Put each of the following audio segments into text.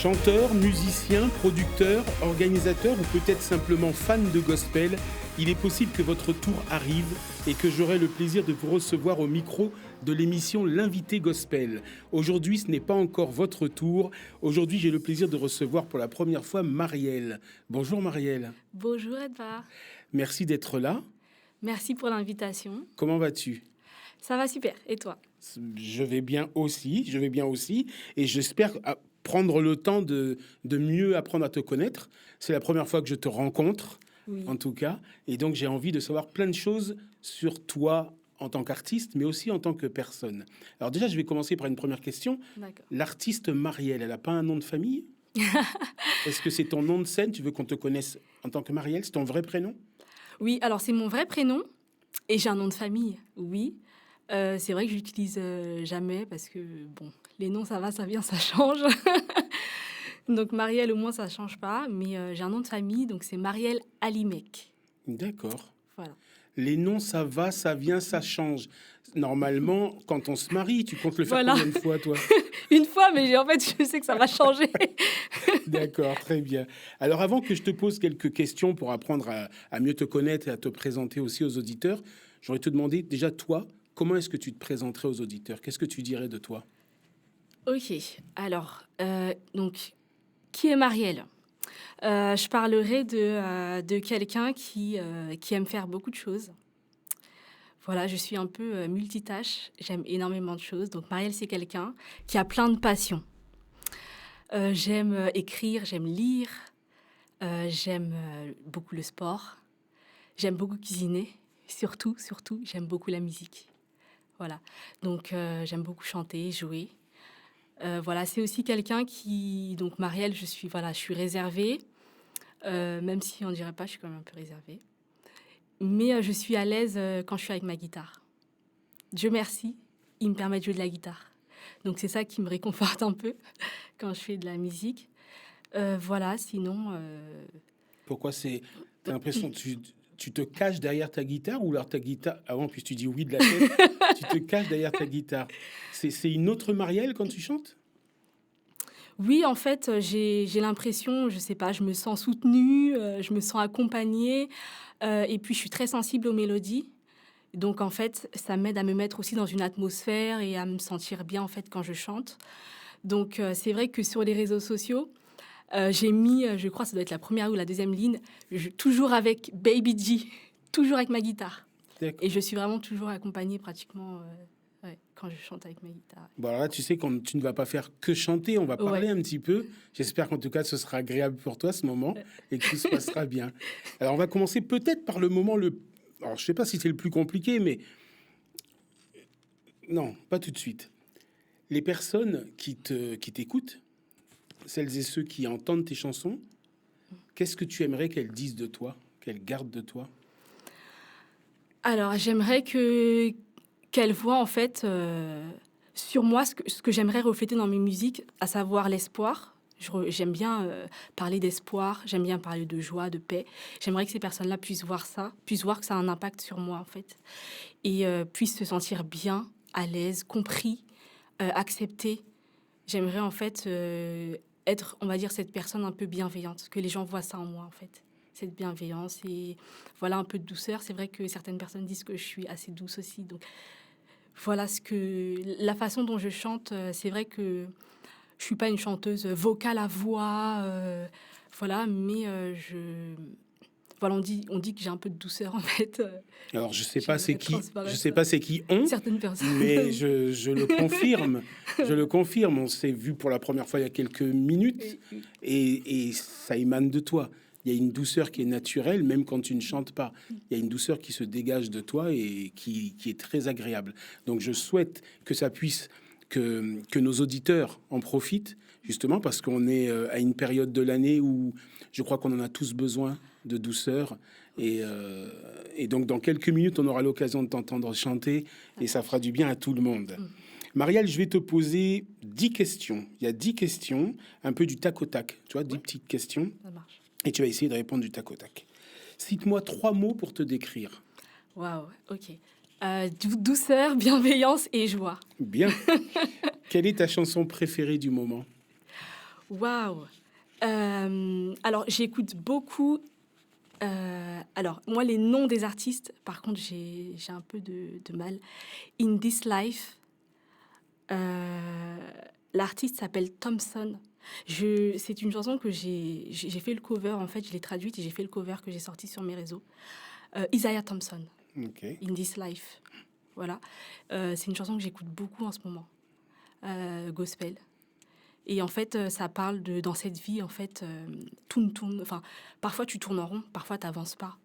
Chanteur, musicien, producteur, organisateur ou peut-être simplement fan de gospel, il est possible que votre tour arrive et que j'aurai le plaisir de vous recevoir au micro de l'émission L'invité gospel. Aujourd'hui, ce n'est pas encore votre tour. Aujourd'hui, j'ai le plaisir de recevoir pour la première fois Marielle. Bonjour Marielle. Bonjour Edouard. Merci d'être là. Merci pour l'invitation. Comment vas-tu ? Ça va super. Et toi ? Je vais bien aussi. Et j'espère prendre le temps de mieux apprendre à te connaître. C'est la première fois que je te rencontre, Oui. en tout cas. Et donc, j'ai envie de savoir plein de choses sur toi en tant qu'artiste, mais aussi en tant que personne. Alors déjà, je vais commencer par une première question. D'accord. L'artiste Marielle, elle n'a pas un nom de famille ? Est-ce que c'est ton nom de scène ? Tu veux qu'on te connaisse en tant que Marielle ? C'est ton vrai prénom ? Oui, alors c'est mon vrai prénom et j'ai un nom de famille, oui. C'est vrai que je l'utilise jamais parce que, bon, les noms, ça va, ça vient, ça change. Donc Marielle, au moins, ça change pas. Mais j'ai un nom de famille, donc c'est Marielle Alimec. D'accord. Voilà. Les noms, ça va, ça vient, ça change. Normalement, quand on se marie, tu comptes le faire Voilà. combien de fois, toi ? Une fois, mais en fait, je sais que ça va changer. D'accord, très bien. Alors, avant que je te pose quelques questions pour apprendre à mieux te connaître et à te présenter aussi aux auditeurs, j'aurais te demander déjà, toi, comment est-ce que tu te présenterais aux auditeurs ? Qu'est-ce que tu dirais de toi ? Ok, alors, donc, qui est Marielle ? Je parlerai de quelqu'un qui aime faire beaucoup de choses. Voilà, je suis un peu multitâche, j'aime énormément de choses. Donc Marielle, c'est quelqu'un qui a plein de passions. J'aime écrire, j'aime lire, j'aime beaucoup le sport, j'aime beaucoup cuisiner. Surtout, j'aime beaucoup la musique. Voilà, donc j'aime beaucoup chanter, jouer. Voilà, c'est aussi quelqu'un qui... Donc Marielle, je suis réservée. Même si on dirait pas, je suis quand même un peu réservée. Mais je suis à l'aise quand je suis avec ma guitare. Dieu merci, il me permet de jouer de la guitare. Donc c'est ça qui me réconforte un peu quand je fais de la musique. Voilà, sinon... Pourquoi c'est... T'as l'impression que tu te caches derrière ta guitare ou alors ta guitare... Avant, puis tu dis oui de la tête, tu te caches derrière ta guitare. C'est une autre Marielle quand tu chantes ? Oui, en fait, j'ai l'impression, je sais pas, je me sens soutenue, je me sens accompagnée. Et puis, je suis très sensible aux mélodies. Donc, en fait, ça m'aide à me mettre aussi dans une atmosphère et à me sentir bien, en fait, quand je chante. Donc, c'est vrai que sur les réseaux sociaux, j'ai mis, je crois que ça doit être la première ou la deuxième ligne, toujours avec Baby G, toujours avec ma guitare. D'accord. Et je suis vraiment toujours accompagnée pratiquement quand je chante avec ma guitare. Bon, alors là, tu sais que tu ne vas pas faire que chanter, on va parler un petit peu. J'espère qu'en tout cas, ce sera agréable pour toi ce moment et que tout se passera bien. Alors, on va commencer peut-être par le moment Alors, je ne sais pas si c'est le plus compliqué, mais... Non, pas tout de suite. Les personnes qui t'écoutent, celles et ceux qui entendent tes chansons, qu'est-ce que tu aimerais qu'elles disent de toi, qu'elles gardent de toi ? Alors, j'aimerais qu'elle voit en fait sur moi ce que j'aimerais refléter dans mes musiques, à savoir l'espoir. J'aime bien parler d'espoir, j'aime bien parler de joie, de paix. J'aimerais que ces personnes-là puissent voir ça, puissent voir que ça a un impact sur moi en fait, et puissent se sentir bien, à l'aise, compris, acceptés. J'aimerais en fait être, on va dire, cette personne un peu bienveillante, que les gens voient ça en moi en fait. Cette bienveillance et voilà un peu de douceur. C'est vrai que certaines personnes disent que je suis assez douce aussi. Donc voilà la façon dont je chante. C'est vrai que je suis pas une chanteuse vocale à voix, voilà, mais voilà, on dit que j'ai un peu de douceur en fait. Alors je sais pas c'est qui, certaines personnes, mais je le confirme. Je le confirme. On s'est vu pour la première fois il y a quelques minutes et ça émane de toi. Il y a une douceur qui est naturelle, même quand tu ne chantes pas. Il y a une douceur qui se dégage de toi et qui est très agréable. Donc, je souhaite que ça puisse, que nos auditeurs en profitent, justement, parce qu'on est à une période de l'année où je crois qu'on en a tous besoin de douceur. Et donc, dans quelques minutes, on aura l'occasion de t'entendre chanter et ça fera du bien à tout le monde. Marielle, je vais te poser 10 questions. Il y a 10 questions, un peu du tac au tac. Tu vois, 10 petites questions. Ça marche. Et tu vas essayer de répondre du tac au tac. Cite-moi 3 mots pour te décrire. Waouh, ok. Douceur, bienveillance et joie. Bien. Quelle est ta chanson préférée du moment ? Waouh. Alors, j'écoute beaucoup. Alors, moi, les noms des artistes, par contre, j'ai un peu de mal. In This Life, l'artiste s'appelle Thompson. C'est une chanson que j'ai fait le cover, en fait, je l'ai traduite et j'ai fait le cover que j'ai sorti sur mes réseaux. Isaiah Thompson, Ok. In This Life. Voilà. C'est une chanson que j'écoute beaucoup en ce moment. Gospel. Et en fait, ça parle dans cette vie, en fait, tourne. Enfin, parfois tu tournes en rond, parfois tu n'avances pas.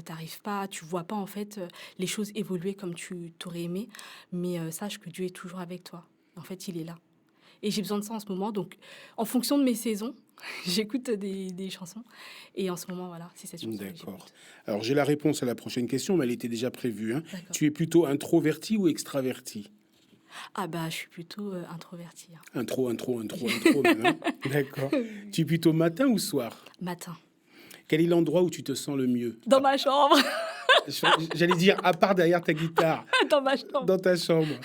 T'arrives pas, tu vois pas en fait les choses évoluer comme tu t'aurais aimé, mais sache que Dieu est toujours avec toi. En fait, il est là. Et j'ai besoin de ça en ce moment. Donc, en fonction de mes saisons, j'écoute des chansons. Et en ce moment, voilà, c'est cette chanson que D'accord. j'écoute. Alors, j'ai la réponse à la prochaine question, mais elle était déjà prévue. Hein. D'accord. Tu es plutôt introverti ou extraverti? Ah bah, je suis plutôt introvertie. Hein. Intro même, hein. D'accord. Tu es plutôt matin ou soir? Matin. Quel est l'endroit où tu te sens le mieux? Dans ma chambre. J'allais dire, à part derrière ta guitare, Dans ma chambre. dans ta chambre.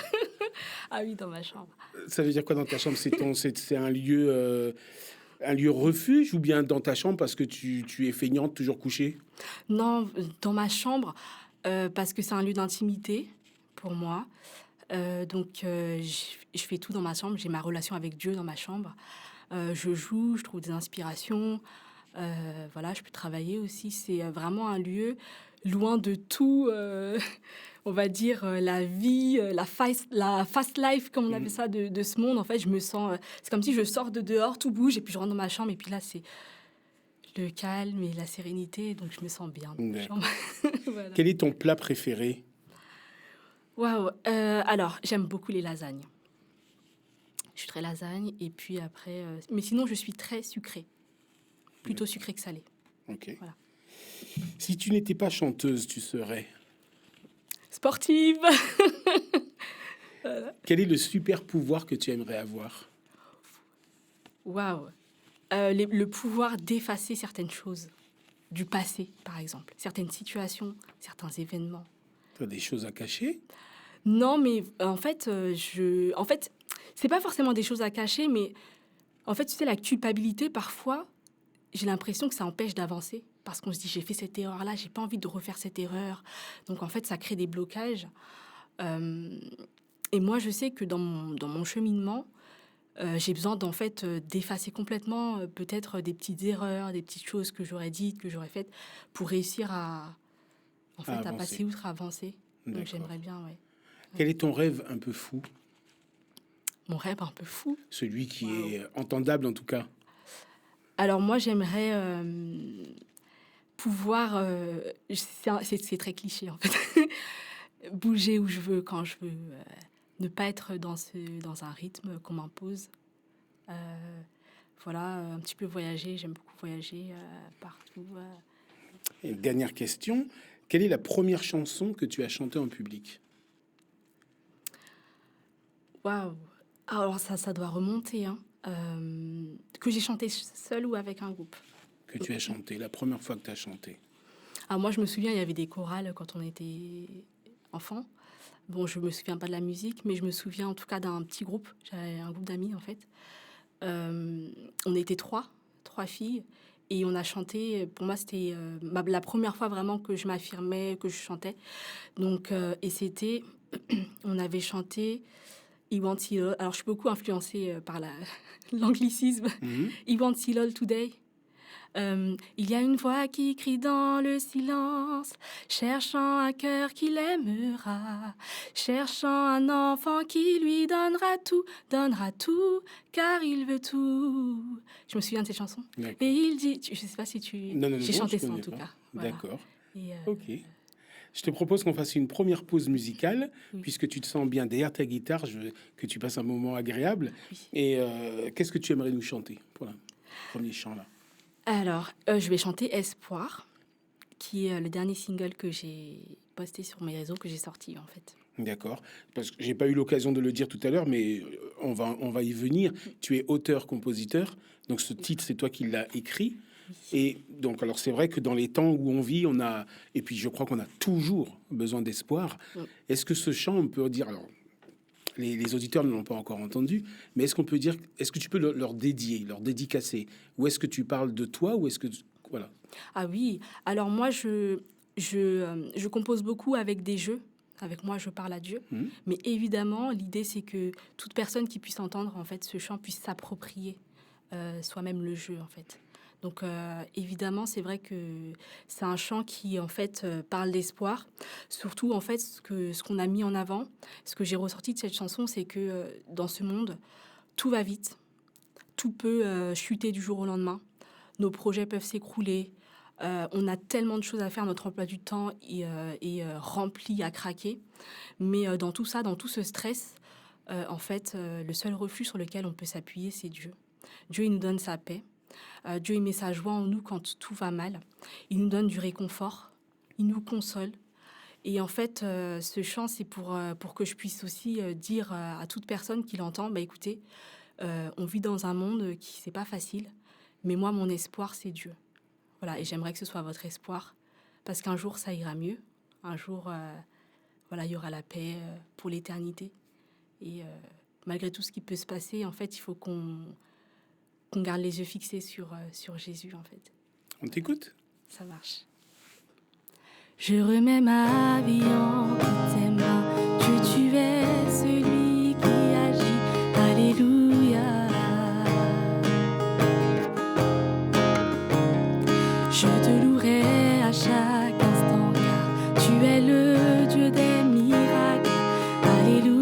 Ah oui, dans ma chambre. Ça veut dire quoi dans ta chambre? C'est un lieu refuge ou bien dans ta chambre parce que tu es feignante, toujours couchée? Non, dans ma chambre, parce que c'est un lieu d'intimité pour moi. Donc, je fais tout dans ma chambre. J'ai ma relation avec Dieu dans ma chambre. Je joue, je trouve des inspirations. Voilà, je peux travailler aussi. C'est vraiment un lieu loin de tout, on va dire, la vie, la fast life, comme on appelle ça, de ce monde. En fait, je me sens... c'est comme si je sors de dehors, tout bouge, et puis je rentre dans ma chambre. Et puis là, c'est le calme et la sérénité. Donc, je me sens bien dans ma chambre. Voilà. Quel est ton plat préféré? Waouh. Alors, j'aime beaucoup les lasagnes. Je suis très lasagne. Et puis après... mais sinon, je suis très sucrée. Plutôt sucrée que salée. Ok. Voilà. Si tu n'étais pas chanteuse, tu serais? Sportive. Quel est le super pouvoir que tu aimerais avoir? Waouh. Le pouvoir d'effacer certaines choses du passé, par exemple. Certaines situations, certains événements. Tu as des choses à cacher? Non, mais en fait, c'est pas forcément des choses à cacher, mais en fait, tu sais, la culpabilité, parfois, j'ai l'impression que ça empêche d'avancer. Parce qu'on se dit, j'ai fait cette erreur-là, j'ai pas envie de refaire cette erreur. Donc, en fait, ça crée des blocages. Et moi, je sais que dans mon cheminement, j'ai besoin d'effacer complètement peut-être des petites erreurs, des petites choses que j'aurais dites, que j'aurais faites, pour réussir à passer outre, à avancer. Donc, j'aimerais bien, ouais. Quel est ton rêve un peu fou? Mon rêve un peu fou? Celui qui est entendable, en tout cas. Alors, moi, j'aimerais... pouvoir, c'est très cliché en fait, bouger où je veux, quand je veux, ne pas être dans un rythme qu'on m'impose. Voilà, un petit peu voyager, j'aime beaucoup voyager partout. Et dernière question, quelle est la première chanson que tu as chantée en public? Waouh! Alors ça doit remonter, hein. Que j'ai chanté seule ou avec un groupe? Que tu as chanté, la première fois que tu as chanté. Ah, moi, je me souviens, il y avait des chorales quand on était enfant. Bon, je me souviens pas de la musique, mais je me souviens en tout cas d'un petit groupe. J'avais un groupe d'amis, en fait. On était trois filles, et on a chanté. Pour moi, c'était la première fois vraiment que je m'affirmais, que je chantais. Donc, et c'était... on avait chanté I Want It All. Alors, je suis beaucoup influencée par l'anglicisme. I Want It All Today. Il y a une voix qui crie dans le silence, cherchant un cœur qui l'aimera, cherchant un enfant qui lui donnera tout, car il veut tout. Je me souviens de cette chanson. D'accord. Et il dit, je sais pas si tu... Non, J'ai chanté ça en connais tout pas. cas. Voilà. D'accord. Et, Ok. Je te propose qu'on fasse une première pause musicale, Oui. puisque tu te sens bien derrière ta guitare, je veux que tu passes un moment agréable. Oui. Et qu'est-ce que tu aimerais nous chanter pour le premier chant là? Alors, je vais chanter Espoir, qui est le dernier single que j'ai posté sur mes réseaux, que j'ai sorti en fait. D'accord. Parce que j'ai pas eu l'occasion de le dire tout à l'heure, mais on va y venir. Tu es auteur-compositeur, donc ce titre, c'est toi qui l'as écrit. Et donc, alors c'est vrai que dans les temps où on vit, on a, et puis je crois qu'on a toujours besoin d'espoir. Est-ce que ce chant, on peut dire, alors les auditeurs ne l'ont pas encore entendu, mais est-ce que tu peux leur dédier, leur dédicacer? Ou est-ce que tu parles de toi ou est-ce que... Voilà. Ah oui, alors moi, je compose beaucoup avec des jeux. Avec moi, je parle à Dieu. Mais évidemment, l'idée, c'est que toute personne qui puisse entendre en fait ce chant puisse s'approprier soi-même le jeu, en fait. Donc, évidemment, c'est vrai que c'est un chant qui, en fait, parle d'espoir. Surtout, en fait, ce qu'on a mis en avant, ce que j'ai ressorti de cette chanson, c'est que dans ce monde, tout va vite. Tout peut chuter du jour au lendemain. Nos projets peuvent s'écrouler. On a tellement de choses à faire. Notre emploi du temps est rempli à craquer. Mais dans tout ça, dans tout ce stress, en fait, le seul refuge sur lequel on peut s'appuyer, c'est Dieu. Dieu, il nous donne sa paix. Dieu, il met sa joie en nous quand tout va mal. Il nous donne du réconfort. Il nous console. Et en fait, ce chant, c'est pour que je puisse aussi dire à toute personne qui l'entend, bah, écoutez, on vit dans un monde qui c'est pas facile, mais moi, mon espoir, c'est Dieu. Voilà, et j'aimerais que ce soit votre espoir, parce qu'un jour, ça ira mieux. Un jour, voilà, il y aura la paix pour l'éternité. Et malgré tout ce qui peut se passer, en fait, il faut qu'on garde les yeux fixés sur Jésus, en fait. On t'écoute? Ça marche. Je remets ma vie en tes mains. Dieu, tu es celui qui agit. Alléluia. Je te louerai à chaque instant, car tu es le Dieu des miracles. Alléluia.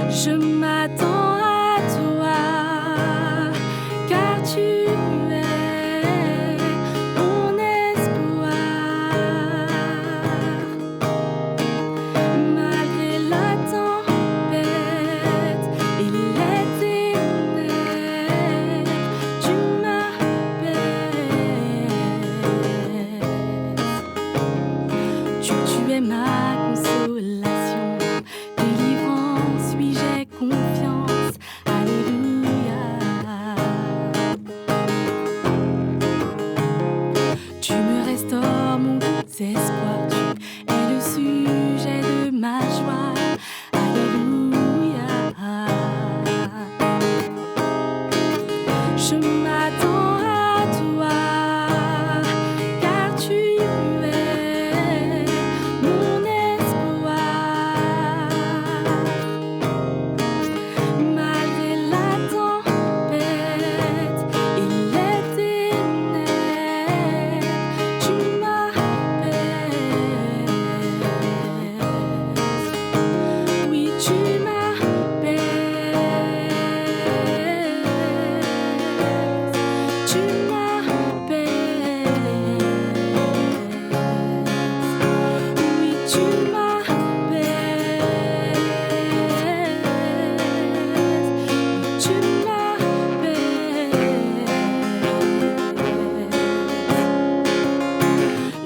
Je m'attends à toi, car tu es mon espoir. Malgré la tempête et les ténèbres, tu m'appelles. Tu es ma consolation, délivrance, oui j'ai confiance. Alléluia. Tu me restaures mon espoir, tu es le sujet de ma joie. Alléluia. Je m'attends à toi, car tu es mon espoir. Malgré la tempête et les ténèbres, tu m'appelles. Oui, tu m'appelles. Tu m'appelles. Oui, tu m'appelles. Tu m'appelles.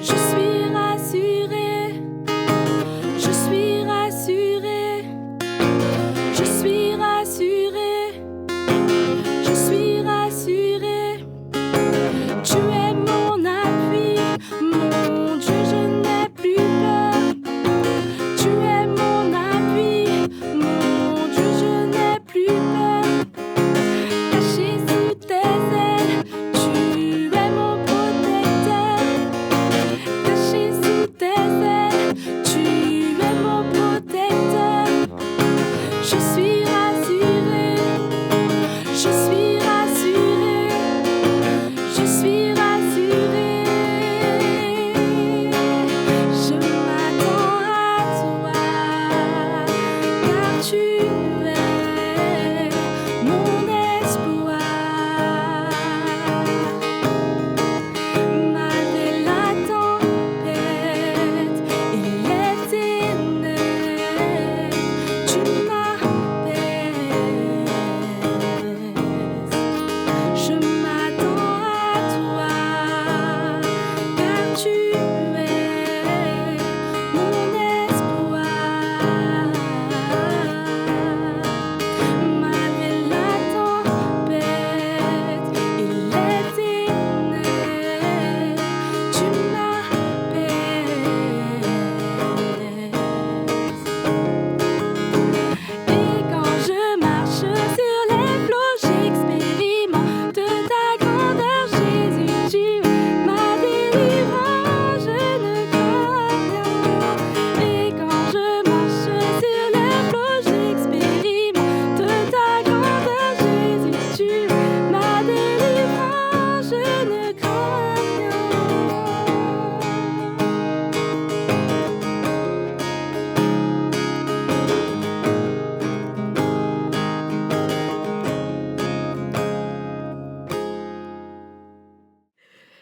Je suis rassurée. Je suis rassurée. Je suis rassurée. Je suis rassurée. Tu es mon appui, mon Dieu, je n'ai plus peur. Tu es mon appui, mon Dieu, je n'ai plus peur. Caché sous tes ailes, tu es mon protecteur. Caché sous tes ailes, tu es mon protecteur. Je suis rassurée, je suis rassurée, je suis rassurée. Je m'attends à toi, car tu es mon espoir. Malgré la tempête et les ténèbres, tu m'appelles.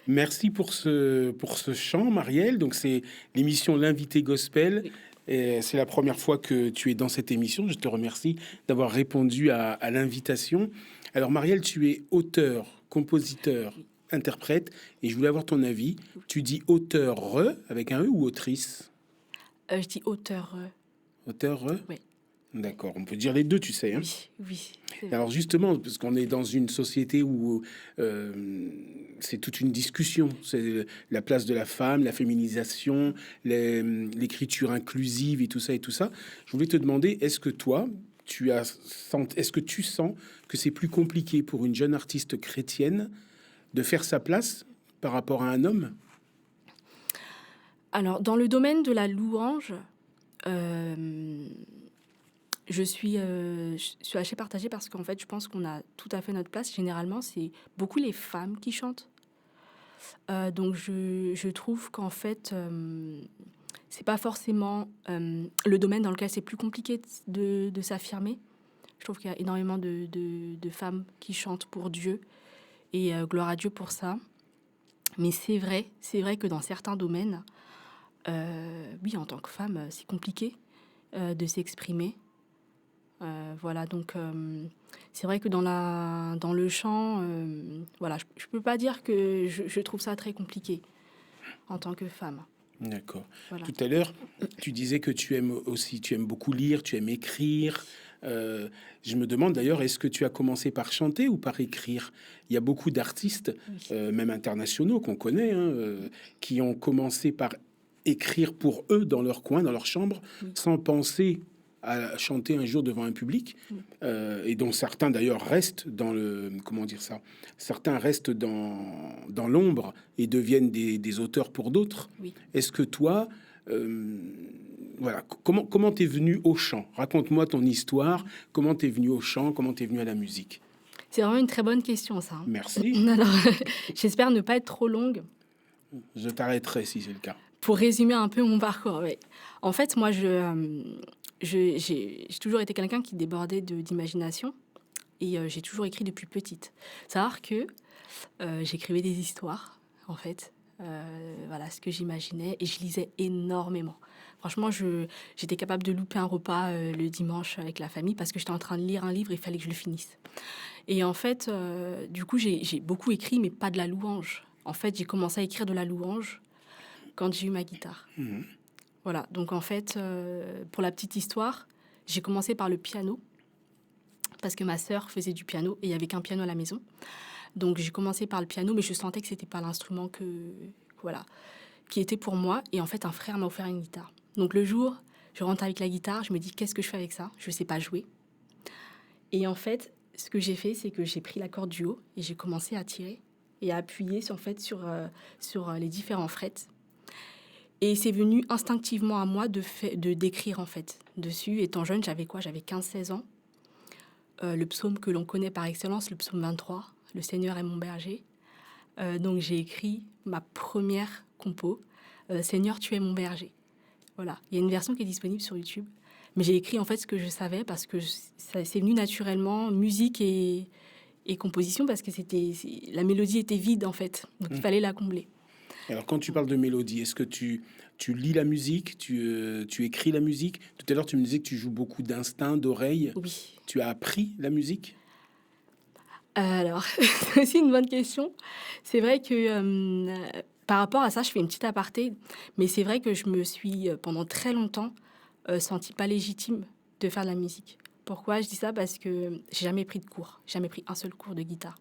Merci pour ce chant, Marielle. Donc, c'est l'émission L'invité gospel. Oui. Et c'est la première fois que tu es dans cette émission. Je te remercie d'avoir répondu à l'invitation. Alors, Marielle, tu es auteur, compositeur, interprète. Et je voulais avoir ton avis. Tu dis auteur avec un E ou autrice? Je dis auteur. Auteur? Oui. D'accord. On peut dire les deux, tu sais. Hein. Oui, oui. Alors justement, parce qu'on est dans une société où c'est toute une discussion, c'est la place de la femme, la féminisation, l'écriture inclusive et tout ça et tout ça. Je voulais te demander, est-ce que toi, est-ce que tu sens que c'est plus compliqué pour une jeune artiste chrétienne de faire sa place par rapport à un homme? Alors, dans le domaine de la louange, je suis assez partagée parce qu'en fait, je pense qu'on a tout à fait notre place. Généralement, c'est beaucoup les femmes qui chantent. Donc, je trouve qu'en fait, c'est pas forcément le domaine dans lequel c'est plus compliqué de s'affirmer. Je trouve qu'il y a énormément de femmes qui chantent pour Dieu et gloire à Dieu pour ça. Mais c'est vrai que dans certains domaines, oui, en tant que femme, c'est compliqué de s'exprimer. Voilà, donc c'est vrai que dans le chant, voilà, je peux pas dire que je trouve ça très compliqué en tant que femme. D'accord. Voilà. Tout à l'heure, tu disais que tu aimes beaucoup lire, tu aimes écrire. Je me demande d'ailleurs, est-ce que tu as commencé par chanter ou par écrire? Il y a beaucoup d'artistes, même internationaux qu'on connaît, hein, qui ont commencé par écrire pour eux dans leur coin, dans leur chambre, sans penser à chanter un jour devant un public, et dont certains d'ailleurs restent dans le, comment dire ça, certains restent dans l'ombre et deviennent des auteurs pour d'autres. Oui. Est-ce que toi, voilà, comment t'es venu au chant? Raconte-moi ton histoire. Comment t'es venu au chant? Comment t'es venu à la musique? C'est vraiment une très bonne question, ça. Merci. Alors, j'espère ne pas être trop longue. Je t'arrêterai si c'est le cas. Pour résumer un peu mon parcours, oui. En fait, moi, j'ai toujours été quelqu'un qui débordait d'imagination et j'ai toujours écrit depuis petite. Savoir que j'écrivais des histoires, en fait. Voilà ce que j'imaginais et je lisais énormément. Franchement, j'étais capable de louper un repas le dimanche avec la famille parce que j'étais en train de lire un livre et il fallait que je le finisse. Et en fait, du coup, j'ai beaucoup écrit, mais pas de la louange. En fait, j'ai commencé à écrire de la louange quand j'ai eu ma guitare. Mmh. Voilà, donc en fait, pour la petite histoire, j'ai commencé par le piano parce que ma sœur faisait du piano et il n'y avait qu'un piano à la maison. Donc j'ai commencé par le piano, mais je sentais que c'était pas l'instrument voilà, qui était pour moi. Et en fait, un frère m'a offert une guitare. Donc le jour, je rentre avec la guitare, je me dis qu'est-ce que je fais avec ça? Je sais pas jouer. Et en fait, ce que j'ai fait, c'est que j'ai pris la corde du haut et j'ai commencé à tirer et à appuyer sur les différents frets. Et c'est venu instinctivement à moi d'écrire en fait dessus. Étant jeune, j'avais quoi? J'avais 15-16 ans. Le psaume que l'on connaît par excellence, le psaume 23, « Le Seigneur est mon berger ». Donc j'ai écrit ma première compo, « Seigneur, tu es mon berger ». Voilà, il y a une version qui est disponible sur YouTube. Mais j'ai écrit en fait ce que je savais parce que c'est venu naturellement, musique et composition, parce que la mélodie était vide en fait. Donc il fallait la combler. Alors, quand tu parles de mélodie, est-ce que tu lis la musique, tu écris la musique? Tout à l'heure, tu me disais que tu joues beaucoup d'instinct, d'oreille. Oui. Tu as appris la musique? Alors, c'est aussi une bonne question. C'est vrai que par rapport à ça, je fais une petite aparté, mais c'est vrai que je me suis pendant très longtemps sentie pas légitime de faire de la musique. Pourquoi je dis ça? Parce que j'ai jamais pris de cours, jamais pris un seul cours de guitare.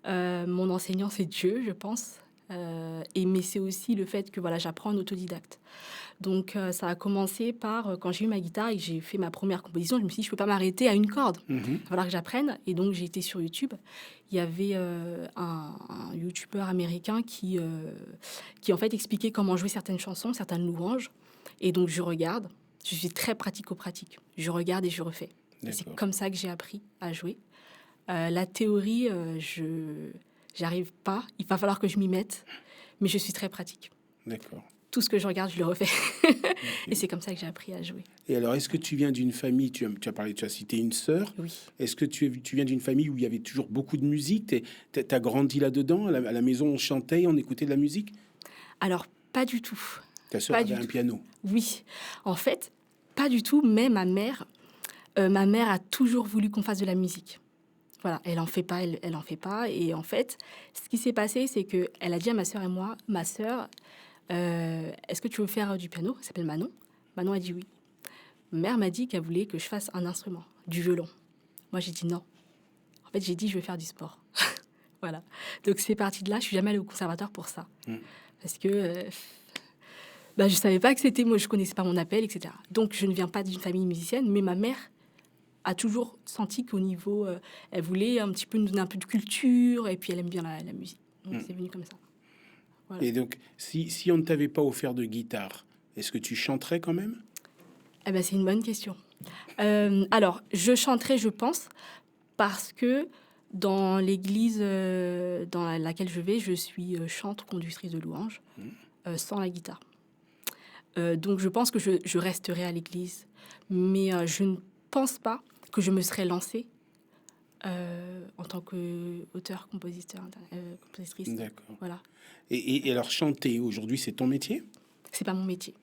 Mon enseignant, c'est Dieu, je pense. Mais c'est aussi le fait que voilà, j'apprends en autodidacte. Donc ça a commencé par quand j'ai eu ma guitare et que j'ai fait ma première composition, je me suis dit je peux pas m'arrêter à une corde. Il va falloir que j'apprenne. Et donc j'ai été sur YouTube. Il y avait un YouTuber américain qui en fait expliquait comment jouer certaines chansons, certaines louanges. Et donc je regarde. Je suis très pratico-pratique. Je regarde et je refais. Et c'est comme ça que j'ai appris à jouer. La théorie, j'arrive pas. Il va falloir que je m'y mette. Mais je suis très pratique. D'accord. tout ce que je regarde, je le refais. Et c'est comme ça que j'ai appris à jouer. Et alors, est-ce que tu viens d'une famille, tu as cité une sœur, Oui. est-ce que tu viens d'une famille où il y avait toujours beaucoup de musique? Tu as grandi là-dedans, à la maison on chantait, on écoutait de la musique? Alors, pas du tout. Ta sœur Pas avait du un tout. piano? Oui. En fait, pas du tout, mais ma mère a toujours voulu qu'on fasse de la musique. Voilà, elle en fait pas, elle en fait pas. Et en fait, ce qui s'est passé, c'est que elle a dit à ma sœur et moi, ma sœur, est-ce que tu veux faire du piano? Elle s'appelle Manon. Manon a dit oui. Ma mère m'a dit qu'elle voulait que je fasse un instrument, du violon. Moi, j'ai dit non. En fait, j'ai dit je veux faire du sport. Voilà. Donc c'est parti de là. Je suis jamais allée au conservatoire pour ça, parce que je savais pas que c'était moi, je connaissais pas mon appel, etc. Donc je ne viens pas d'une famille musicienne, mais ma mère a toujours senti qu'au niveau, elle voulait un petit peu nous donner un peu de culture, et puis elle aime bien la musique. Donc c'est venu comme ça. Voilà. Et donc, si on ne t'avait pas offert de guitare, est-ce que tu chanterais quand même? Eh ben, c'est une bonne question. Alors, je chanterai, je pense, parce que dans l'église dans laquelle je vais, je suis chante conductrice de louange, sans la guitare. Donc, je pense que je resterai à l'église. Mais je ne pense pas que je me serais lancée en tant qu'auteur, compositrice. D'accord. Voilà. Et alors, chanter, aujourd'hui, c'est ton métier? C'est pas mon métier.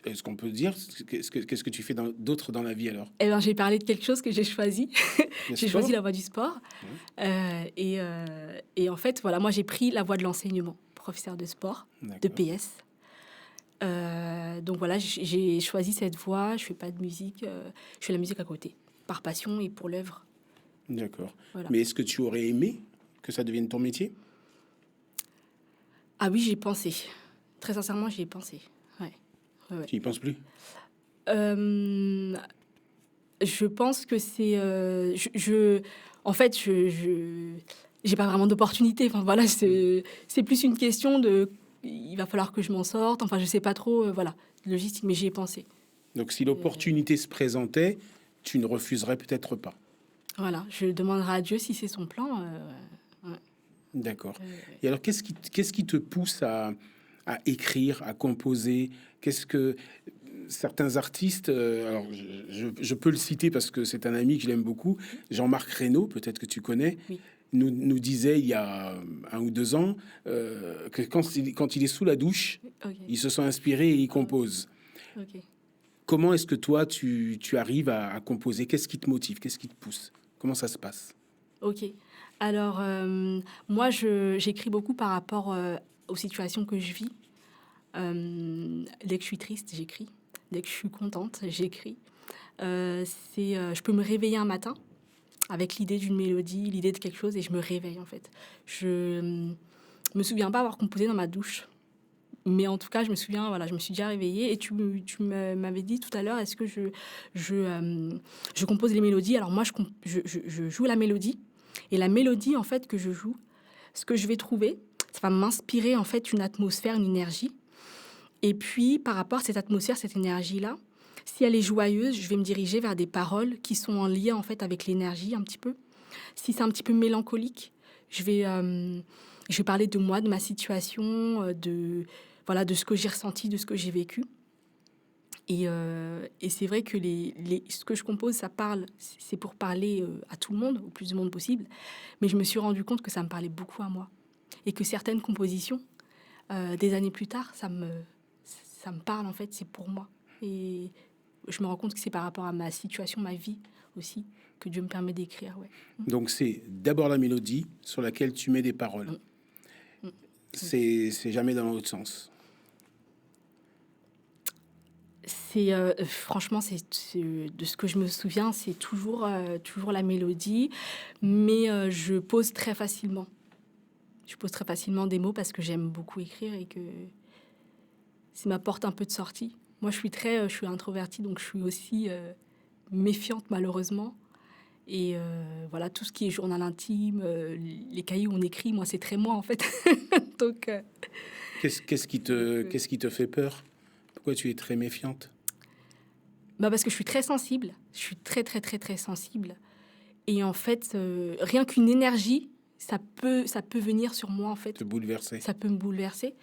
Est-ce qu'on peut dire qu'est-ce que tu fais d'autre dans la vie alors? Eh ben, j'ai parlé de quelque chose que j'ai choisi. J'ai choisi la voie du sport. Et en fait, voilà, moi, j'ai pris la voie de l'enseignement, professeur de sport, de PS. Donc voilà, j'ai choisi cette voie. Je fais pas de musique. Je fais la musique à côté, par passion et pour l'œuvre. D'accord. Voilà. Mais est-ce que tu aurais aimé que ça devienne ton métier? Ah oui, j'y ai pensé. Très sincèrement, j'y ai pensé. Ouais. Tu n'y penses plus? Je pense que c'est... en fait, j'ai pas vraiment d'opportunité. Enfin, voilà, c'est plus une question de... Il va falloir que je m'en sorte. Enfin, je sais pas trop, voilà, logistique, mais j'y ai pensé. Donc, si l'opportunité se présentait, tu ne refuserais peut-être pas. Voilà, je demanderai à Dieu si c'est son plan. Ouais. D'accord. Et alors, qu'est-ce qui te pousse à écrire, à composer? Qu'est-ce que certains artistes, alors je peux le citer parce que c'est un ami que je l'aime beaucoup, Jean-Marc Reynaud, peut-être que tu connais, Oui. nous disait il y a 1 ou 2 ans que quand il est sous la douche, Okay. il se sent inspiré et il compose. Ok. Comment est-ce que toi, tu arrives à composer? Qu'est-ce qui te motive? Qu'est-ce qui te pousse? Comment ça se passe? Ok. Alors, moi, j'écris beaucoup par rapport aux situations que je vis. Dès que je suis triste, j'écris. Dès que je suis contente, j'écris. Je peux me réveiller un matin avec l'idée d'une mélodie, l'idée de quelque chose, et je me réveille, en fait. Je me souviens pas avoir composé dans ma douche. Mais en tout cas, je me souviens, voilà, je me suis déjà réveillée. Et tu m'avais dit tout à l'heure, est-ce que je compose les mélodies? Alors moi, je joue la mélodie. Et la mélodie, en fait, que je joue, ce que je vais trouver, ça va m'inspirer, en fait, une atmosphère, une énergie. Et puis, par rapport à cette atmosphère, cette énergie-là, si elle est joyeuse, je vais me diriger vers des paroles qui sont en lien, en fait, avec l'énergie, un petit peu. Si c'est un petit peu mélancolique, je vais parler de moi, de ma situation, de ce que j'ai ressenti, de ce que j'ai vécu. Et c'est vrai que ce que je compose, ça parle, c'est pour parler à tout le monde, au plus de monde possible. Mais je me suis rendu compte que ça me parlait beaucoup à moi. Et que certaines compositions, des années plus tard, ça me parle, en fait, c'est pour moi. Et je me rends compte que c'est par rapport à ma situation, ma vie aussi, que Dieu me permet d'écrire. Ouais. Donc, c'est d'abord la mélodie sur laquelle tu mets des paroles. C'est jamais dans l'autre sens. Franchement, de ce que je me souviens, c'est toujours la mélodie, mais je pose très facilement. Je pose très facilement des mots parce que j'aime beaucoup écrire et que c'est ma porte un peu de sortie. Moi, je suis introvertie, donc je suis aussi méfiante, malheureusement. Et voilà, tout ce qui est journal intime, les cahiers où on écrit, moi, c'est très moi, en fait. Donc, Qu'est-ce qui te fait peur? Pourquoi tu es très méfiante? parce que je suis très sensible. Je suis très, très, très, très sensible. Et en fait, rien qu'une énergie, ça peut venir sur moi, en fait. Te bouleverser. Ça peut me bouleverser.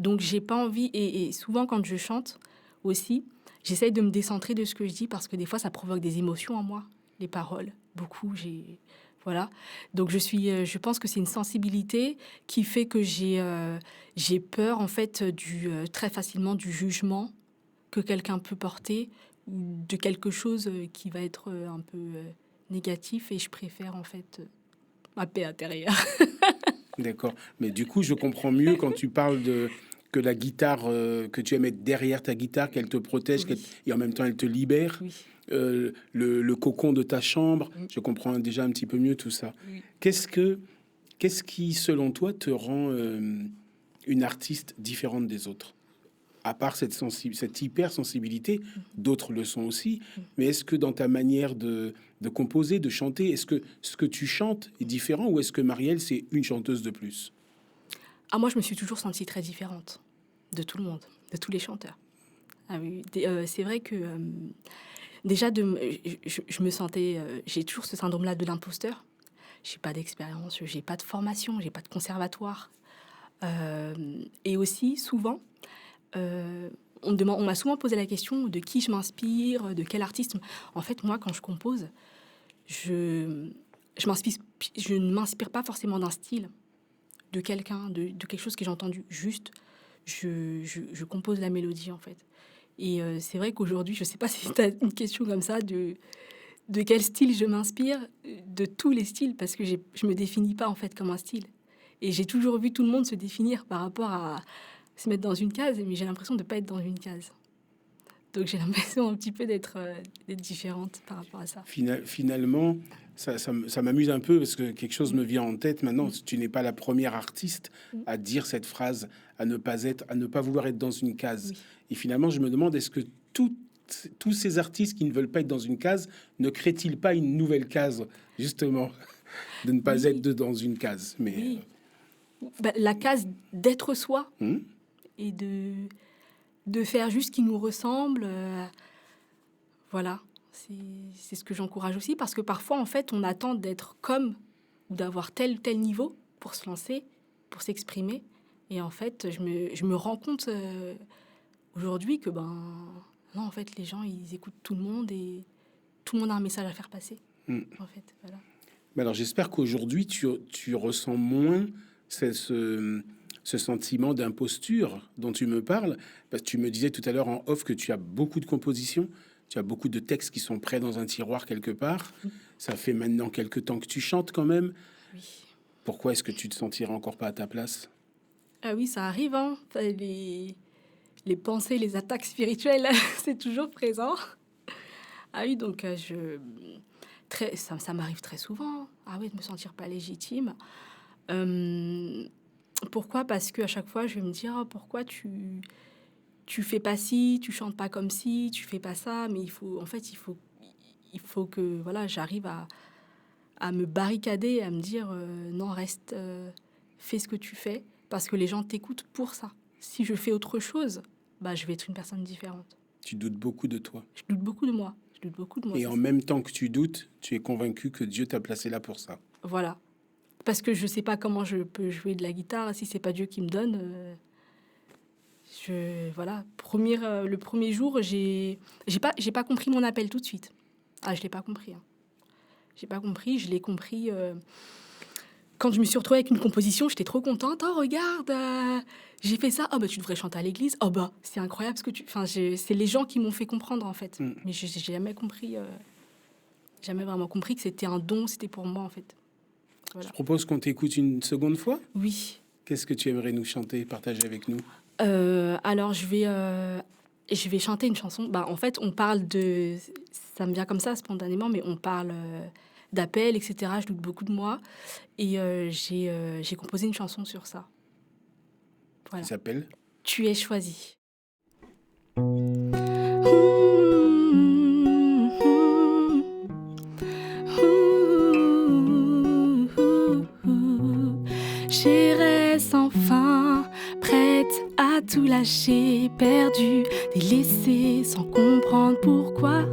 Donc, j'ai pas envie... Et souvent, quand je chante aussi, j'essaye de me décentrer de ce que je dis parce que des fois, ça provoque des émotions en moi, les paroles. Beaucoup, voilà. Donc, je pense que c'est une sensibilité qui fait que j'ai peur, en fait, très facilement du jugement que quelqu'un peut porter ou de quelque chose qui va être un peu négatif. Et je préfère, en fait, ma paix intérieure. D'accord. Mais du coup, je comprends mieux quand tu parles que la guitare, que tu aimes être derrière ta guitare, qu'elle te protège, Oui. et en même temps elle te libère. Oui. Le cocon de ta chambre, Oui. je comprends déjà un petit peu mieux tout ça. Oui. Qu'est-ce qui, selon toi, te rend une artiste différente des autres? À part cette hypersensibilité, d'autres le sont aussi, mais est-ce que dans ta manière de composer, de chanter, est-ce que ce que tu chantes est différent ou est-ce que Marielle, c'est une chanteuse de plus? Ah, moi, je me suis toujours sentie très différente de tout le monde, de tous les chanteurs. Ah oui, c'est vrai que déjà, je me sentais... j'ai toujours ce syndrome-là de l'imposteur. J'ai pas d'expérience, j'ai pas de formation, j'ai pas de conservatoire. Et aussi, souvent, on m'a souvent posé la question de qui je m'inspire, de quel artiste. En fait, moi, quand je compose, je ne m'inspire pas forcément d'un style, de quelqu'un, de quelque chose que j'ai entendu. Juste, je compose la mélodie, en fait. Et c'est vrai qu'aujourd'hui, je sais pas si tu as une question comme ça de quel style je m'inspire, de tous les styles, parce que je me définis pas, en fait, comme un style. Et j'ai toujours vu tout le monde se définir par rapport à se mettre dans une case, mais j'ai l'impression de ne pas être dans une case. Donc j'ai l'impression un petit peu d'être différente par rapport à ça. Finalement, ça m'amuse un peu parce que quelque chose me vient en tête maintenant. Tu n'es pas la première artiste à dire cette phrase, à ne pas vouloir être dans une case. Oui. Et finalement, je me demande, est-ce que tous ces artistes qui ne veulent pas être dans une case ne créent-ils pas une nouvelle case, justement, de ne pas être dans une case? Mais oui. La case d'être soi et de faire juste ce qui nous ressemble. Voilà, c'est ce que j'encourage aussi, parce que parfois, en fait, on attend d'être comme ou d'avoir tel niveau pour se lancer, pour s'exprimer. Et en fait, je me rends compte aujourd'hui que, non, en fait, les gens, ils écoutent tout le monde et tout le monde a un message à faire passer. En fait, voilà. Mais alors, j'espère qu'aujourd'hui, tu ressens moins ce sentiment d'imposture dont tu me parles, parce que tu me disais tout à l'heure en off que tu as beaucoup de compositions, tu as beaucoup de textes qui sont prêts dans un tiroir quelque part. Ça fait maintenant quelques temps que tu chantes quand même. Oui. Pourquoi est-ce que tu te sentirais encore pas à ta place? Ah oui, ça arrive, hein. Les pensées, les attaques spirituelles, c'est toujours présent. Ah oui, donc ça m'arrive très souvent. Ah oui, de me sentir pas légitime. Pourquoi? Parce qu'à chaque fois, je vais me dire, pourquoi tu fais pas ci, tu chantes pas comme ci, tu fais pas ça. Mais il faut que voilà, j'arrive à me barricader, à me dire, non, reste, fais ce que tu fais, parce que les gens t'écoutent pour ça. Si je fais autre chose, je vais être une personne différente. Tu doutes beaucoup de toi. Je doute beaucoup de moi. Et en même temps que tu doutes, tu es convaincu que Dieu t'a placé là pour ça. Voilà. Parce que je sais pas comment je peux jouer de la guitare si c'est pas Dieu qui me donne. Voilà. Le premier jour, j'ai pas compris mon appel tout de suite. Ah, je l'ai pas compris. Hein. J'ai pas compris. Je l'ai compris quand je me suis retrouvée avec une composition. J'étais trop contente. Oh, regarde, j'ai fait ça. Oh, tu devrais chanter à l'église. Oh, c'est incroyable ce que tu... Enfin, c'est les gens qui m'ont fait comprendre, en fait. Mais j'ai jamais compris... jamais vraiment compris que c'était un don, c'était pour moi, en fait. Voilà. Je propose qu'on t'écoute une seconde fois. Oui. Qu'est-ce que tu aimerais nous chanter, partager avec nous? Alors, je vais chanter une chanson. En fait, on parle de... Ça me vient comme ça, spontanément, mais on parle d'appel, etc. Je doute beaucoup de moi. Et j'ai composé une chanson sur ça. Voilà. Qui s'appelle « Tu es choisi ». J'irai sans fin, prête à tout lâcher, perdue, délaissée, sans comprendre pourquoi.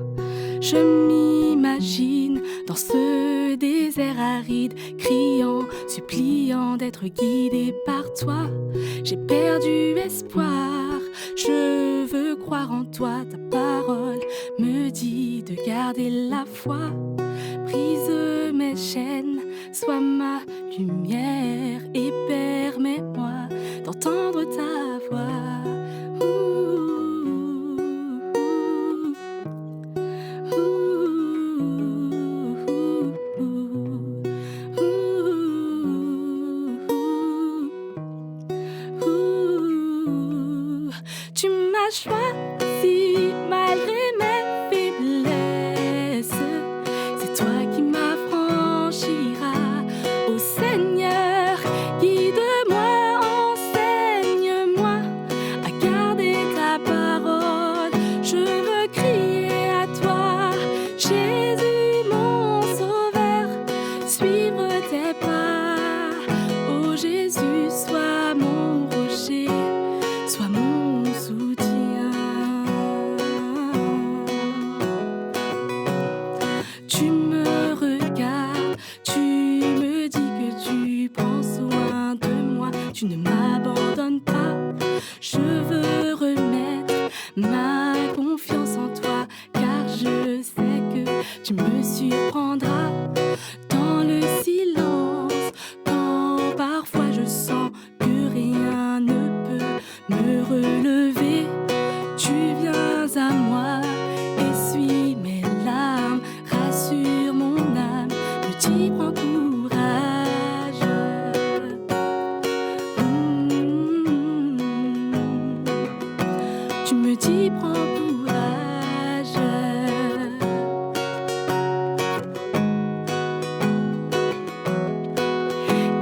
Je m'y m'imagine dans ce désert aride, criant, suppliant d'être guidé par toi. J'ai perdu espoir, je veux croire en toi. Ta parole me dit de garder la foi. Brise mes chaînes, sois ma lumière et permets-moi d'entendre ta voix. Tu m'as choisi malgré mes faiblesses. C'est toi qui m'affranchiras. Ô Seigneur, guide-moi, enseigne-moi à garder ta parole. Je veux crier à toi, Jésus mon sauveur, suivre tes pas. Ô Jésus, sois mon rocher, sois mon soutien. Tu me regardes, tu me dis que tu prends soin de moi. Tu ne m'abandonnes pas. Je veux remettre ma confiance en toi, car je sais que tu me surprendras dans le silence. Quand parfois je sens que rien ne peut me relever, tu viens à moi, essuie mes larmes, rassure mon âme, me dis prends courage. Tu me dis prends courage.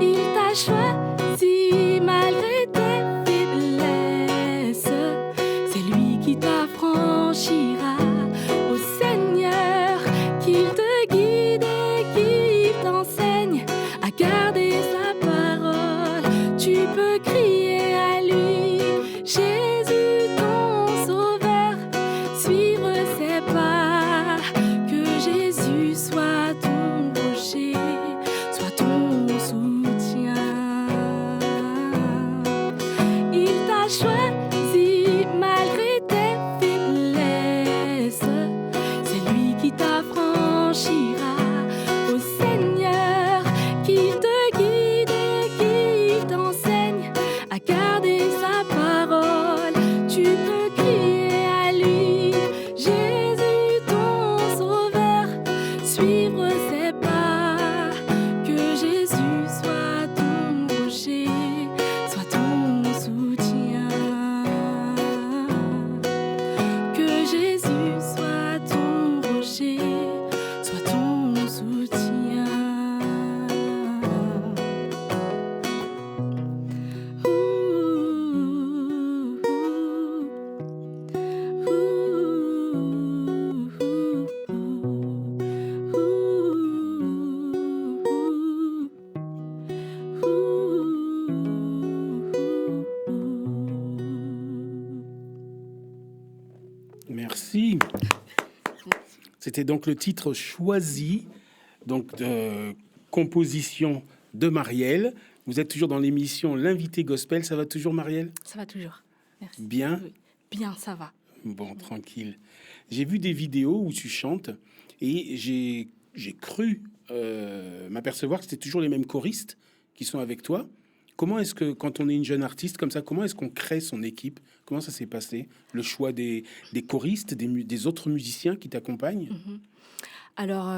Il t'a choisi malgré tes faiblesses. C'est lui qui t'affranchira. Ô Seigneur, qu'il te guide et qu'il t'enseigne à garder sa parole. Tu peux crier à lui, Jésus ton sauveur, suivre ses pas. Que Jésus soit ton rocher, soit ton soutien. Il t'a choisi malgré tes faiblesses. C'est lui qui t'affranchira. Ô Seigneur, qu'il te guide et qu'il t'enseigne à garder sa parole. Tu peux crier à lui, Jésus ton sauveur, suivre ses pas. Que Jésus soit ton rocher, soit ton soutien. Que Jésus soit ton rocher, soit ton soutien. Merci. C'était donc le titre choisi, donc de composition de Marielle. Vous êtes toujours dans l'émission L'invité Gospel. Ça va toujours, Marielle? Ça va toujours. Merci. Bien? Oui. Bien, ça va. Bon, tranquille. J'ai vu des vidéos où tu chantes et j'ai cru m'apercevoir que c'était toujours les mêmes choristes qui sont avec toi. Comment est-ce que, quand on est une jeune artiste comme ça, comment est-ce qu'on crée son équipe? Comment ça s'est passé? Le choix des choristes, des autres musiciens qui t'accompagnent? Alors,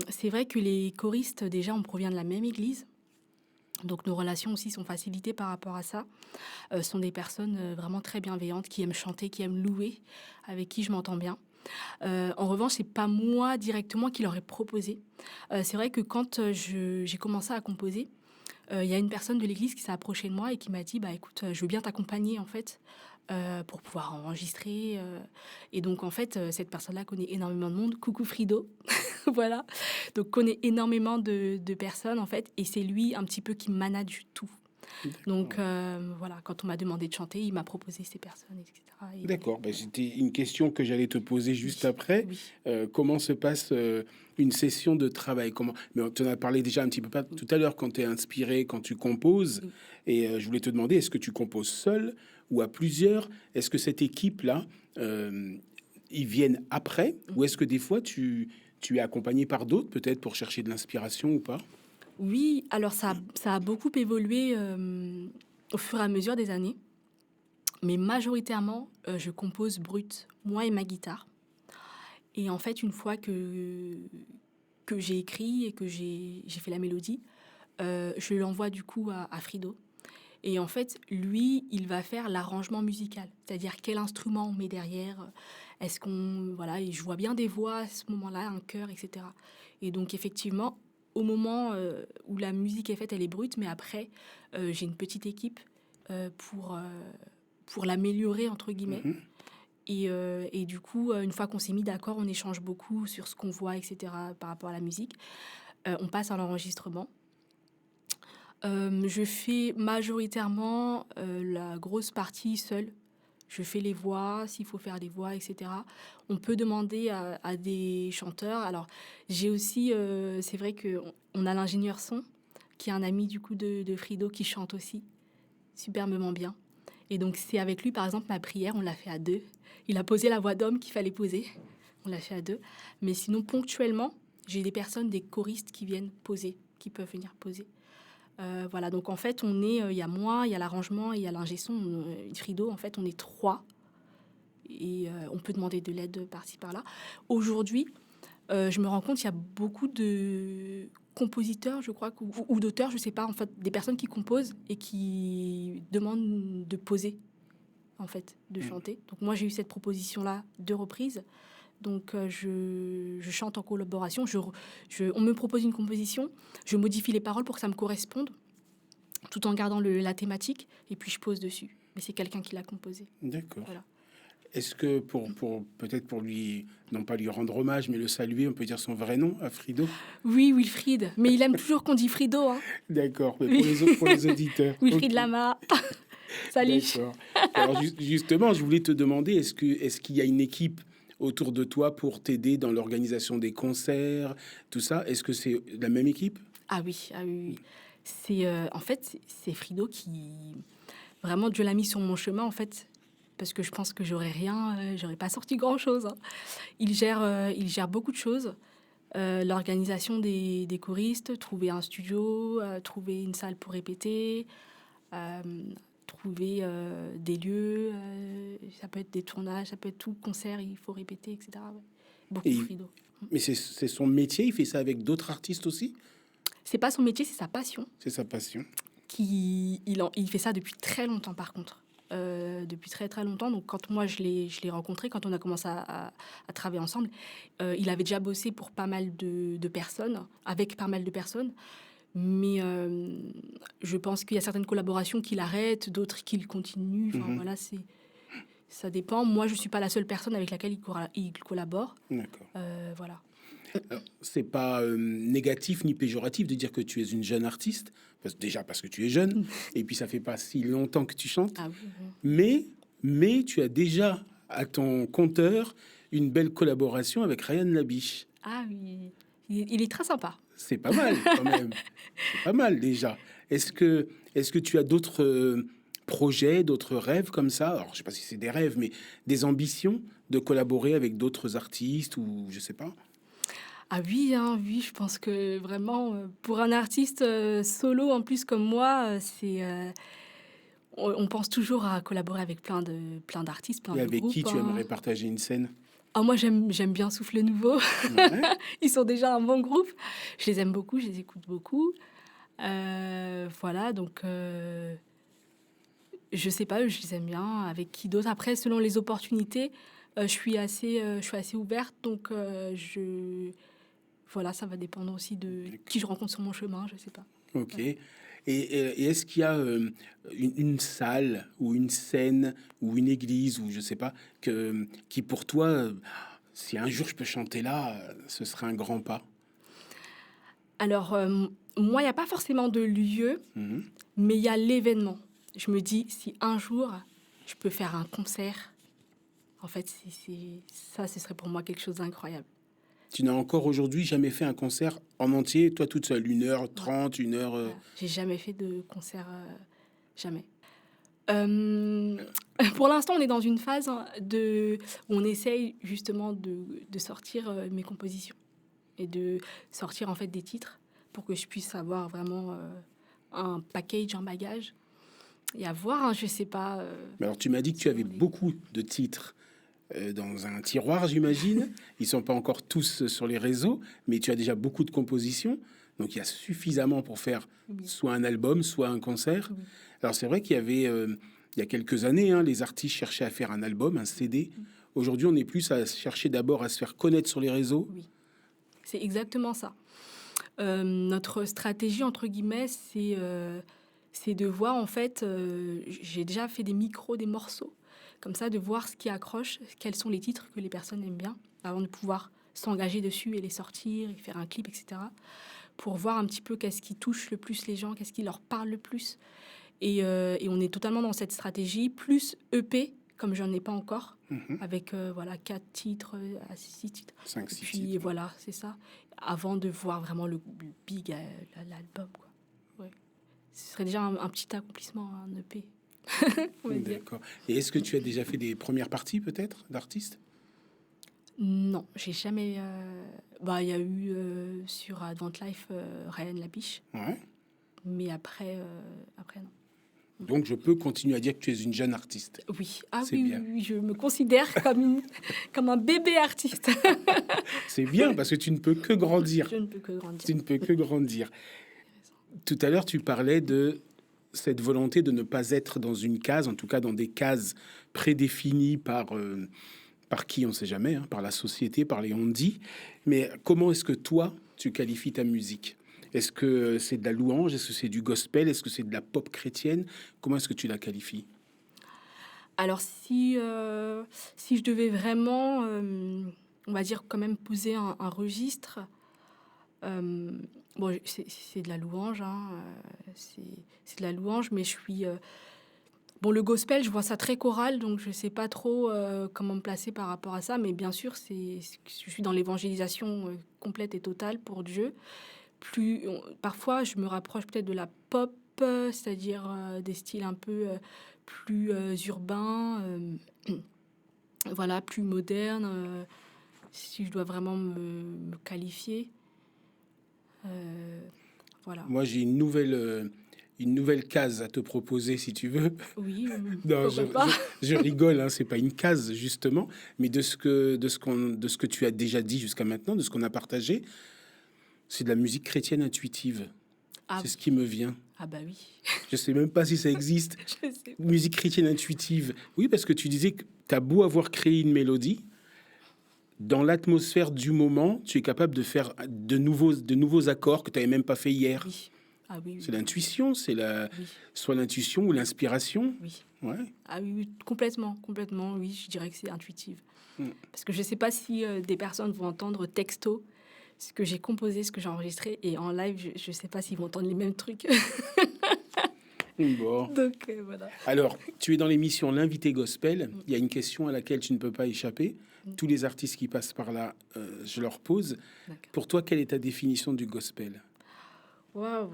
c'est vrai que les choristes, déjà, on provient de la même église. Donc, nos relations aussi sont facilitées par rapport à ça. Ce sont des personnes vraiment très bienveillantes, qui aiment chanter, qui aiment louer, avec qui je m'entends bien. En revanche, c'est pas moi directement qui leur ai proposé. C'est vrai que quand j'ai commencé à composer, il y a une personne de l'église qui s'est approchée de moi et qui m'a dit, bah écoute, je veux bien t'accompagner en fait pour pouvoir enregistrer. Et donc en fait, cette personne-là connaît énormément de monde. Coucou Frido, voilà. Donc connaît énormément de personnes en fait, et c'est lui un petit peu qui manage tout. Donc voilà, quand on m'a demandé de chanter, il m'a proposé ces personnes, etc. Et D'accord. Ben, c'était une question que j'allais te poser juste après. oui. Comment se passe une session de travail? Comment... Mais tu en as parlé déjà un petit peu tout à l'heure quand tu es inspiré, quand tu composes. Oui. Et je voulais te demander, est-ce que tu composes seul ou à plusieurs? Est-ce que cette équipe-là, ils viennent après? Ou est-ce que des fois, tu es accompagné par d'autres, peut-être pour chercher de l'inspiration ou pas? Oui, alors ça a beaucoup évolué au fur et à mesure des années, mais majoritairement, je compose brut, moi et ma guitare. Et en fait, une fois que j'ai écrit et que j'ai fait la mélodie, je l'envoie du coup à Frido. Et en fait, lui, il va faire l'arrangement musical, c'est-à-dire quel instrument on met derrière, est-ce qu'on... Voilà, et je vois bien des voix à ce moment-là, un chœur, etc. Et donc, effectivement, au moment où la musique est faite, elle est brute, mais après, j'ai une petite équipe pour l'améliorer, entre guillemets. Mhm. Et du coup, une fois qu'on s'est mis d'accord, on échange beaucoup sur ce qu'on voit, etc., par rapport à la musique. On passe à l'enregistrement. Je fais majoritairement la grosse partie seule. Je fais les voix, s'il faut faire les voix, etc. On peut demander à des chanteurs. Alors, j'ai aussi, c'est vrai qu'on a l'ingénieur son, qui est un ami du coup de Frido, qui chante aussi superbement bien. Et donc, c'est avec lui, par exemple, ma prière, on l'a fait à deux. Il a posé la voix d'homme qu'il fallait poser. On l'a fait à deux. Mais sinon, ponctuellement, j'ai des personnes, des choristes qui viennent poser, qui peuvent venir poser. Voilà, donc en fait, il y a moi, il y a l'arrangement et il y a l'ingé son. Frido, en fait, on est trois. Et on peut demander de l'aide par-ci, par-là. Aujourd'hui, je me rends compte qu'il y a beaucoup de compositeurs, je crois, ou d'auteurs, je sais pas, en fait, des personnes qui composent et qui demandent de poser, en fait, de chanter. Donc moi, j'ai eu cette proposition-là 2 reprises. Donc je chante en collaboration. On me propose une composition, je modifie les paroles pour que ça me corresponde, tout en gardant la thématique, et puis je pose dessus. Mais c'est quelqu'un qui l'a composé. D'accord. Voilà. Est-ce que peut-être pour lui, non pas lui rendre hommage, mais le saluer, on peut dire son vrai nom à Frido? Oui, Wilfried. Mais il aime toujours qu'on dit Frido. Hein. D'accord, mais Oui. pour les auditeurs. Wilfried Ok, Lama. Salut. d'accord. Alors justement, je voulais te demander, est-ce qu'il y a une équipe autour de toi pour t'aider dans l'organisation des concerts, tout ça? Est-ce que c'est la même équipe? Ah oui, ah oui, oui. En fait, c'est Frido qui... Vraiment, Dieu l'a mis sur mon chemin, en fait, parce que je pense que j'aurais rien, j'aurais pas sorti grand-chose. Hein. Il gère beaucoup de choses. L'organisation des choristes, trouver un studio, trouver une salle pour répéter, euh, trouver des lieux, ça peut être des tournages, ça peut être tout, concert, il faut répéter, etc. Ouais. Beaucoup Et, Frido. mais c'est son métier, il fait ça avec d'autres artistes aussi? C'est pas son métier, c'est sa passion. C'est sa passion. Il fait ça depuis très longtemps, par contre. Depuis très très longtemps. Donc quand moi je l'ai rencontré, quand on a commencé à travailler ensemble, il avait déjà bossé pour pas mal de personnes, avec pas mal de personnes. Mais je pense qu'il y a certaines collaborations qu'il arrête, d'autres qu'il continue. Enfin Mhm. voilà, ça dépend. Moi, je suis pas la seule personne avec laquelle il collabore. D'accord. Voilà. Alors, c'est pas négatif ni péjoratif de dire que tu es une jeune artiste, déjà parce que tu es jeune, et puis ça fait pas si longtemps que tu chantes, Ah oui, oui. mais tu as déjà à ton compteur une belle collaboration avec Ryan Labiche. Ah oui. Il est très sympa. C'est pas mal quand même. C'est pas mal déjà. Est-ce que tu as d'autres projets, d'autres rêves comme ça? Alors, je sais pas si c'est des rêves, mais des ambitions de collaborer avec d'autres artistes ou je sais pas. Ah oui, hein, oui, je pense que vraiment, pour un artiste solo en plus comme moi, on pense toujours à collaborer avec plein d'artistes, plein Et de avec qui groupes. tu Hein. aimerais partager une scène? Ah, moi, j'aime bien Souffle Nouveau. Ouais. Ils sont déjà un bon groupe. Je les aime beaucoup, je les écoute beaucoup. Voilà, donc je sais pas, je les aime bien. Avec qui d'autre? Après, selon les opportunités, je suis assez ouverte, donc voilà, ça va dépendre aussi de qui je rencontre sur mon chemin, je sais pas. Ok. Voilà. Et est-ce qu'il y a une salle ou une scène ou une église ou je sais pas qui pour toi, si un jour je peux chanter là, ce serait un grand pas? Alors, moi, il n'y a pas forcément de lieu, Mhm. Mais il y a l'événement. Je me dis, si un jour, je peux faire un concert, en fait, ça, ce serait pour moi quelque chose d'incroyable. Tu n'as encore aujourd'hui jamais fait un concert en entier, toi toute seule, 1h30, 1h... Voilà. J'ai jamais fait de concert, jamais. Pour l'instant, on est dans une phase où on essaye justement de sortir mes compositions et de sortir en fait des titres pour que je puisse avoir vraiment un package, un bagage et avoir, je sais pas. Mais alors tu m'as dit que tu avais beaucoup de titres dans un tiroir, j'imagine. Ils sont pas encore tous sur les réseaux, mais tu as déjà beaucoup de compositions. Donc il y a suffisamment pour faire soit un album, soit un concert. Oui. Alors c'est vrai qu'il y avait, il y a quelques années, hein, les artistes cherchaient à faire un album, un CD. Aujourd'hui, on est plus à chercher d'abord à se faire connaître sur les réseaux. Oui, c'est exactement ça. Notre stratégie, entre guillemets, c'est de voir, en fait, j'ai déjà fait des micros, des morceaux, comme ça, de voir ce qui accroche, quels sont les titres que les personnes aiment bien, avant de pouvoir s'engager dessus et les sortir, et faire un clip, etc., pour voir un petit peu qu'est-ce qui touche le plus les gens, qu'est-ce qui leur parle le plus. Et on est totalement dans cette stratégie, plus EP, comme j'en ai pas encore, avec voilà 4 titres à 6 titres. 5-6 puis titres. voilà, c'est ça. Avant de voir vraiment le big, l'album, quoi. Ouais. Ce serait déjà un petit accomplissement, un EP. D'accord. Et est-ce que tu as déjà fait des premières parties, peut-être, d'artistes? Non, j'ai jamais... il y a eu sur Advent Life Ryan Labiche. Ouais. Mais après, non. Donc, je peux continuer à dire que tu es une jeune artiste. Oui, oui, je me considère comme un bébé artiste. C'est bien, parce que tu ne peux que grandir. Je ne peux que grandir. Tu ne peux que grandir. Tout à l'heure, tu parlais de cette volonté de ne pas être dans une case, en tout cas dans des cases prédéfinies par qui, on ne sait jamais, hein, par la société, par les on-dit. Mais comment est-ce que toi, tu qualifies ta musique ? Est-ce que c'est de la louange? Est-ce que c'est du gospel? Est-ce que c'est de la pop chrétienne? Comment est-ce que tu la qualifies? Alors, si je devais vraiment, on va dire, quand même poser un registre, c'est de la louange, hein, c'est de la louange, mais je suis... Bon, le gospel, je vois ça très choral, donc je ne sais pas trop comment me placer par rapport à ça, mais bien sûr, je suis dans l'évangélisation complète et totale pour Dieu. Parfois, je me rapproche peut-être de la pop, c'est-à-dire des styles un peu plus urbains, voilà, plus modernes, si je dois vraiment me qualifier. Voilà. Moi, j'ai une nouvelle case à te proposer, si tu veux. Oui, non, je rigole, hein, c'est pas une case, justement, mais de ce que tu as déjà dit jusqu'à maintenant, de ce qu'on a partagé, c'est de la musique chrétienne intuitive. C'est ce qui me vient. Ah bah oui. Je sais même pas si ça existe. Je sais pas. Musique chrétienne intuitive. Oui, parce que tu disais que tu as beau avoir créé une mélodie, dans l'atmosphère du moment, tu es capable de faire de nouveaux accords que tu n'avais même pas fait hier. Oui. Ah oui, oui. C'est l'intuition, soit l'intuition ou l'inspiration. Oui. Ouais. Ah oui, complètement, oui, je dirais que c'est intuitive. Parce que je sais pas si des personnes vont entendre texto ce que j'ai composé, ce que j'ai enregistré, et en live, je sais pas s'ils vont entendre les mêmes trucs. Bon. Donc, voilà. Alors, tu es dans l'émission L'invité gospel. Il y a une question à laquelle tu ne peux pas échapper. Tous les artistes qui passent par là, je leur pose. D'accord. Pour toi, quelle est ta définition du gospel? Waouh.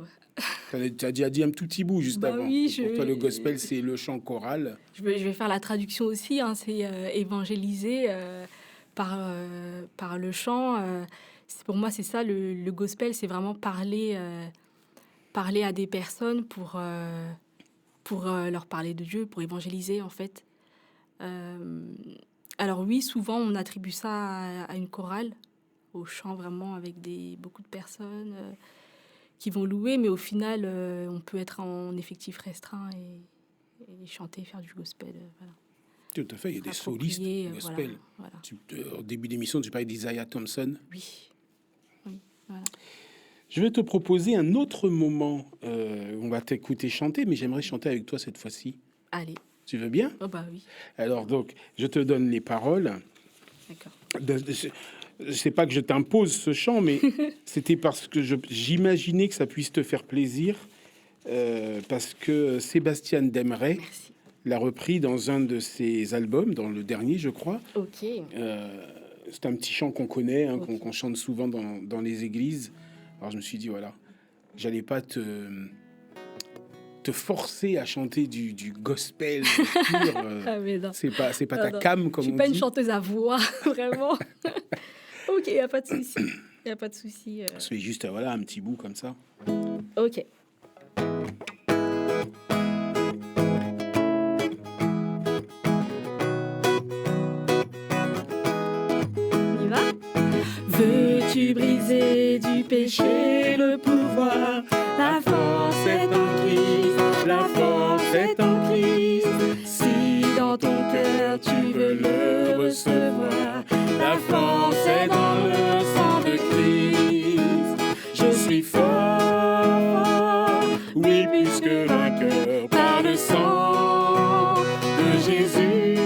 Tu as déjà dit un tout petit bout juste avant. Oui, pour toi, le gospel, c'est le chant choral. Je vais faire la traduction aussi. Hein, c'est évangéliser par le chant. Pour moi, c'est ça, le gospel, c'est vraiment parler à des personnes pour leur parler de Dieu, pour évangéliser, en fait. Alors oui, souvent, on attribue ça à une chorale, au chant vraiment avec beaucoup de personnes qui vont louer, mais au final, on peut être en effectif restreint et chanter, faire du gospel. Voilà. Tout à fait, il y a des solistes gospel. Voilà. Au début d'émission, tu parlais d'Isaiah Thompson. Oui, voilà. Je vais te proposer un autre moment. On va t'écouter chanter, mais j'aimerais chanter avec toi cette fois-ci. Allez. Tu veux bien? Oh bah oui. Alors donc, je te donne les paroles. D'accord. Je sais pas que je t'impose ce chant, mais c'était parce que j'imaginais que ça puisse te faire plaisir. parce que Sébastien Demeret Merci. l'a repris dans un de ses albums, dans le dernier, je crois. Ok. C'est un petit chant qu'on connaît, hein, Ok. qu'on chante souvent dans les églises. Alors je me suis dit, voilà, j'allais pas te forcer à chanter du gospel pur. Ah, mais non. C'est pas Non, ta non. cam, Je comme suis on pas une dit. chanteuse à voix, vraiment. Ok, y a pas de souci. Y a pas de souci. Je fais juste, voilà, un petit bout comme ça. Ok. On y va? Veux-tu briser du péché le pouvoir? La force est en Christ, la force est en Christ. Si dans ton cœur tu veux le recevoir, la force est dans le sang de Christ. Je suis fort, oui, plus que vainqueur par le sang de Jésus.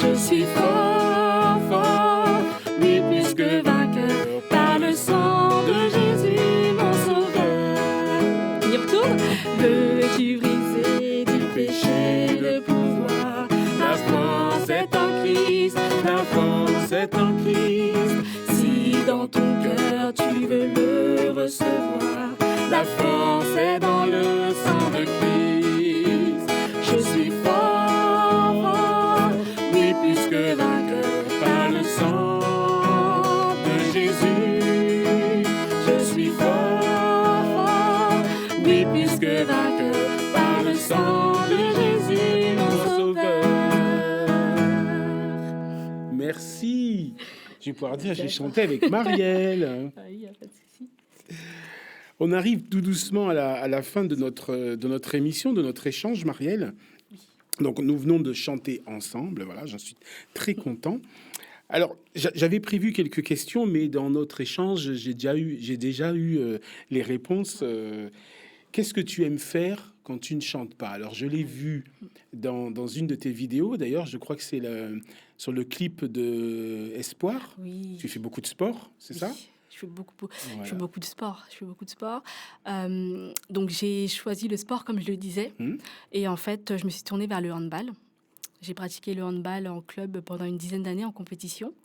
Je suis fort, fort, oui, plus que vainqueur par le sang de Jésus, mon sauveur. On y retourne. Veux-tu briser du péché le pouvoir? La force est en Christ, la force est en Christ. Si dans ton cœur tu veux le recevoir, la force est dans le sang de Christ. Je suis fort, fort, oui, plus que vainqueur par le sang de Jésus. Je suis fort, fort, oui, plus que vainqueur par le sang de Jésus, mon sauveur. Merci. Je vais pouvoir dire, j'ai chanté avec Marielle. Ah oui, y a pas de souci. On arrive tout doucement à la fin de notre émission, de notre échange, Marielle. Donc, nous venons de chanter ensemble. Voilà, j'en suis très content. Alors, j'avais prévu quelques questions, mais dans notre échange, j'ai déjà eu les réponses. Qu'est-ce que tu aimes faire quand tu ne chantes pas? Alors, je l'ai vu dans une de tes vidéos. D'ailleurs, je crois que c'est sur le clip de Espoir. Oui. Tu fais beaucoup de sport, c'est ça? Je fais beaucoup, Voilà. je fais beaucoup de sport. Je fais beaucoup de sport. Donc j'ai choisi le sport comme je le disais. Et en fait, je me suis tournée vers le handball. J'ai pratiqué le handball en club pendant une dizaine d'années en compétition.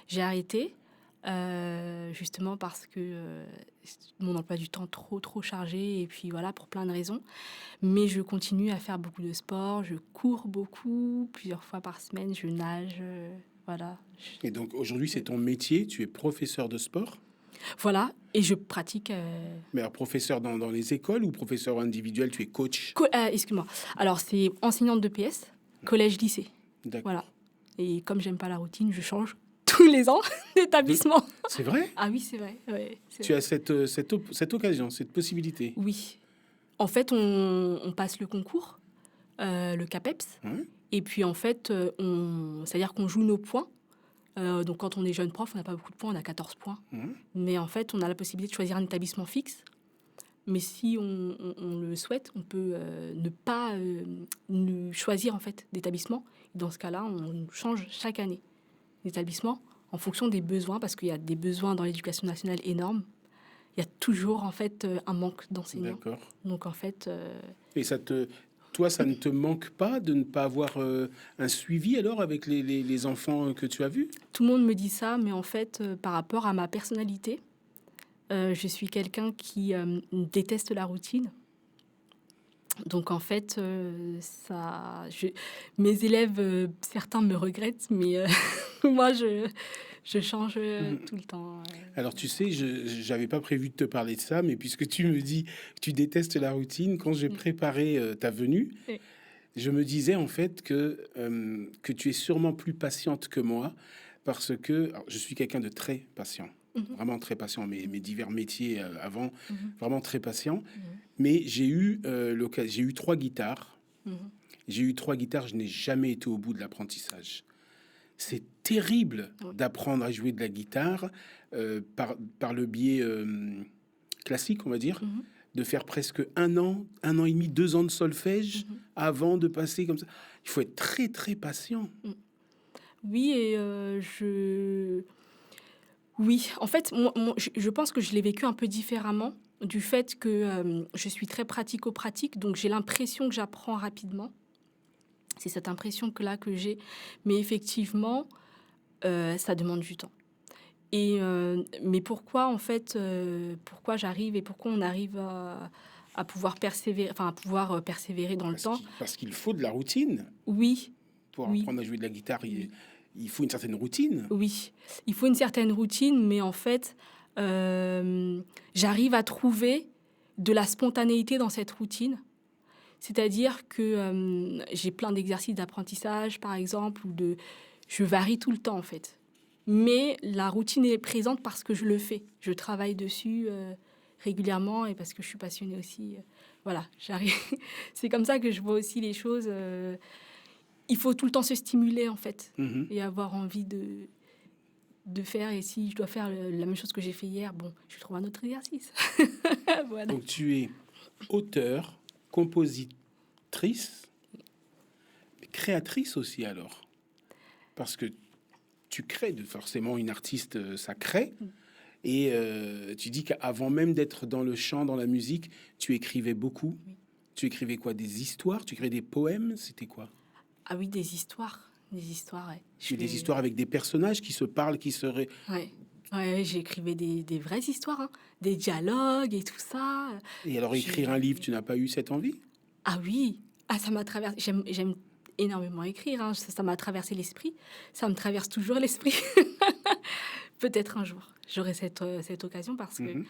J'ai arrêté justement parce que mon emploi du temps trop chargé et puis voilà, pour plein de raisons. Mais je continue à faire beaucoup de sport. Je cours beaucoup, plusieurs fois par semaine. Je nage, voilà. Et donc, aujourd'hui, c'est ton métier. Tu es professeur de sport. Voilà, et je pratique... Mais alors, professeur dans les écoles ou professeur individuel, tu es coach? Excuse-moi. Alors, c'est enseignante de PS, collège-lycée. D'accord. Voilà. Et comme j'aime pas la routine, je change tous les ans d'établissement. C'est vrai? Ah oui, c'est vrai. Ouais, Tu as cette occasion, cette possibilité. Oui. En fait, on passe le concours, le CAPEPS. Hein? Et puis, en fait, c'est-à-dire qu'on joue nos points. Donc, quand on est jeune prof, on n'a pas beaucoup de points, on a 14 points. Mais en fait, on a la possibilité de choisir un établissement fixe. Mais si on le souhaite, on peut ne pas choisir en fait d'établissement. Dans ce cas-là, on change chaque année d'établissement en fonction des besoins, parce qu'il y a des besoins dans l'éducation nationale énormes. Il y a toujours en fait un manque d'enseignants. D'accord. Donc en fait... Et toi, ça ne te manque pas de ne pas avoir un suivi alors avec les enfants que tu as vus? Tout le monde me dit ça, mais en fait, par rapport à ma personnalité, je suis quelqu'un qui déteste la routine. Donc en fait, mes élèves, certains me regrettent, mais moi, je change tout le temps. Alors tu sais, je n'avais pas prévu de te parler de ça, mais puisque tu me dis que tu détestes la routine, quand j'ai préparé ta venue, je me disais en fait que tu es sûrement plus patiente que moi, parce que je suis quelqu'un de très patient. Vraiment très patient, mes divers métiers avant, vraiment très patient. Mais j'ai eu 3 guitares. J'ai eu 3 guitares, je n'ai jamais été au bout de l'apprentissage. C'est terrible d'apprendre à jouer de la guitare par le biais classique, on va dire, de faire presque 1 an et demi, 2 ans de solfège avant de passer comme ça. Il faut être très, très patient. Oui, et Oui, en fait, je pense que je l'ai vécu un peu différemment du fait que je suis très pratico-pratique, donc j'ai l'impression que j'apprends rapidement. C'est cette impression que j'ai. Mais effectivement, ça demande du temps. Mais pourquoi, en fait, pourquoi j'arrive et pourquoi on arrive à pouvoir persévérer, enfin, à pouvoir persévérer dans le temps? Parce qu'il faut de la routine. Oui, Pour oui, apprendre à jouer de la guitare, oui. il faut une certaine routine. Oui, il faut une certaine routine, mais en fait, j'arrive à trouver de la spontanéité dans cette routine. C'est-à-dire que j'ai plein d'exercices d'apprentissage, par exemple, je varie tout le temps, en fait. Mais la routine est présente parce que je le fais. Je travaille dessus régulièrement et parce que je suis passionnée aussi. Voilà, j'arrive. C'est comme ça que je vois aussi les choses. Il faut tout le temps se stimuler, en fait, et avoir envie de faire. Et si je dois faire la même chose que j'ai fait hier, bon, je trouve un autre exercice. Voilà. Donc tu es auteur, compositrice, créatrice aussi alors. Parce que tu crées, forcément une artiste, ça crée. Et tu dis qu'avant même d'être dans le chant, dans la musique, tu écrivais beaucoup. Oui. Tu écrivais quoi? Des histoires? Tu écrivais des poèmes? C'était quoi? Ah oui, des histoires. Des histoires, ouais. Des histoires avec des personnages qui se parlent, qui seraient... Ouais, j'écrivais des vraies histoires, hein. Des dialogues et tout ça. Et alors, écrire un livre, tu n'as pas eu cette envie? Ah oui, ça m'a traversé. J'aime énormément écrire, hein. Ça m'a traversé l'esprit. Ça me traverse toujours l'esprit. Peut-être un jour, j'aurai cette occasion parce que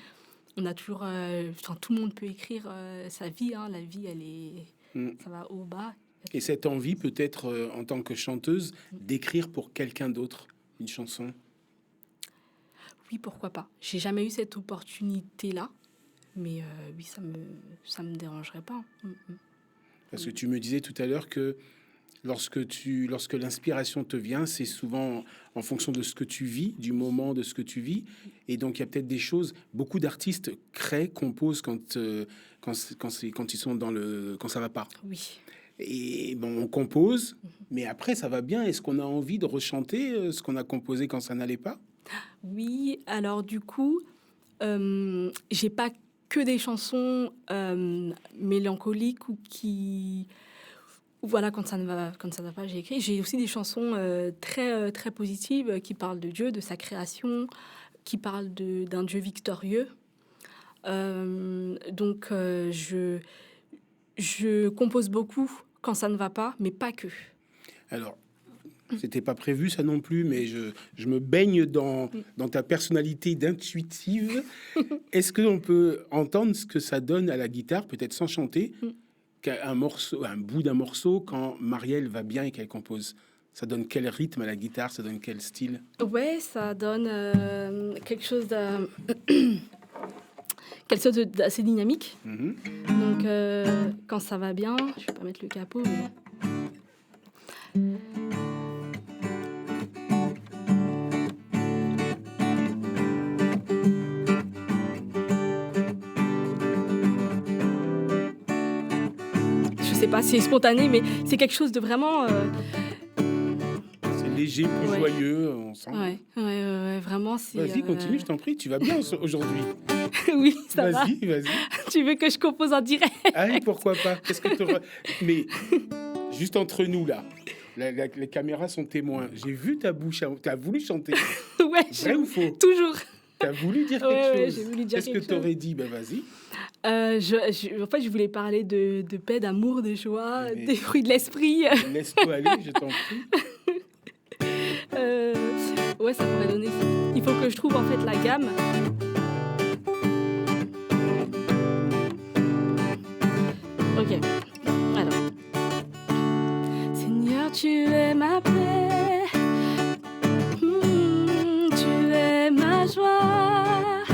on a toujours... tout le monde peut écrire sa vie, hein. La vie, elle est... Ça va au bas. Et cette envie, peut-être, en tant que chanteuse, d'écrire pour quelqu'un d'autre une chanson? Oui, pourquoi pas. J'ai jamais eu cette opportunité-là, mais oui, ça me dérangerait pas. Parce que tu me disais tout à l'heure que lorsque l'inspiration te vient, c'est souvent en fonction de ce que tu vis, du moment de ce que tu vis. Et donc, il y a peut-être des choses... Beaucoup d'artistes créent, composent quand ils sont quand ça va pas. Oui. Et bon, on compose, mais après, ça va bien. Est-ce qu'on a envie de rechanter ce qu'on a composé quand ça n'allait pas? Oui, alors du coup, j'ai pas que des chansons mélancoliques ou qui... Voilà, quand ça ne va pas, j'ai écrit. J'ai aussi des chansons très, très positives qui parlent de Dieu, de sa création, qui parlent d'un Dieu victorieux. Donc, je compose beaucoup quand ça ne va pas, mais pas que. Alors, c'était pas prévu ça non plus, mais je me baigne dans ta personnalité d'intuitive. Est-ce qu'on peut entendre ce que ça donne à la guitare, peut-être sans chanter, un bout d'un morceau, quand Marielle va bien et qu'elle compose? Ça donne quel rythme à la guitare? Ça donne quel style? Ouais, ça donne quelque chose d'assez dynamique. Donc, quand ça va bien, je vais pas mettre le capot, mais... Je sais pas si c'est spontané, mais c'est quelque chose de vraiment... C'est léger, plus joyeux, on sent. Ouais, vraiment, c'est... Vas-y, continue, je t'en prie, tu vas bien aujourd'hui. Oui, ça va. Vas-y. Tu veux que je compose en direct? Allez, pourquoi pas? Mais juste entre nous, là, les caméras sont témoins. J'ai vu ta bouche, t'as voulu chanter. Ouais, vrai ou faux? Toujours. T'as voulu dire quelque chose. Ouais, j'ai voulu dire Qu'est-ce que t'aurais dit? Ben vas-y. En fait, je voulais parler de paix, d'amour, de joie, des fruits de l'esprit. Laisse-toi aller, je t'en prie. Ouais, ça pourrait donner ça. Il faut que je trouve en fait la gamme. Ok, alors. Seigneur, tu es ma paix, tu es ma joie,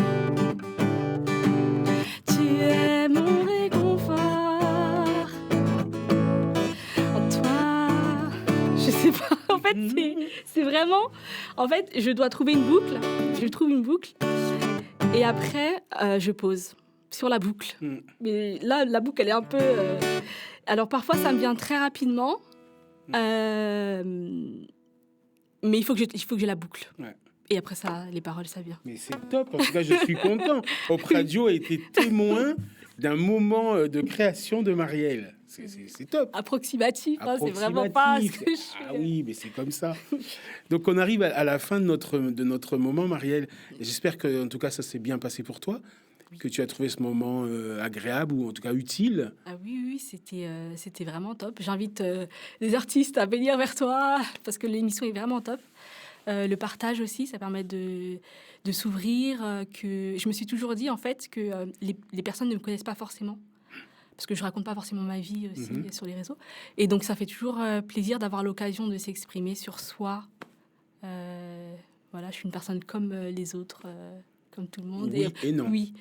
tu es mon réconfort. En toi, je sais pas, en fait, c'est vraiment... En fait, je dois trouver une boucle, je trouve une boucle, et après, je pose sur la boucle. Mais là, la boucle, elle est un peu... Alors, parfois, ça me vient très rapidement, mais il faut que j'ai la boucle. Ouais. Et après ça, les paroles, ça vient. Mais c'est top, en tout cas, je suis content. Hop Radio a été témoin d'un moment de création de Marielle. C'est top. Approximatif, hein, c'est vraiment pas ce que je fais. Ah oui, mais c'est comme ça. Donc on arrive à la fin de notre moment, Marielle. Et j'espère que, en tout cas, ça s'est bien passé pour toi, que tu as trouvé ce moment agréable ou en tout cas utile. Ah oui, c'était vraiment top. J'invite les artistes à venir vers toi parce que l'émission est vraiment top. Le partage aussi, ça permet de s'ouvrir. Que je me suis toujours dit en fait que les personnes ne me connaissent pas forcément. Parce que je raconte pas forcément ma vie aussi sur les réseaux. Et donc, ça fait toujours plaisir d'avoir l'occasion de s'exprimer sur soi. Voilà, je suis une personne comme les autres, comme tout le monde. Oui et non. Oui,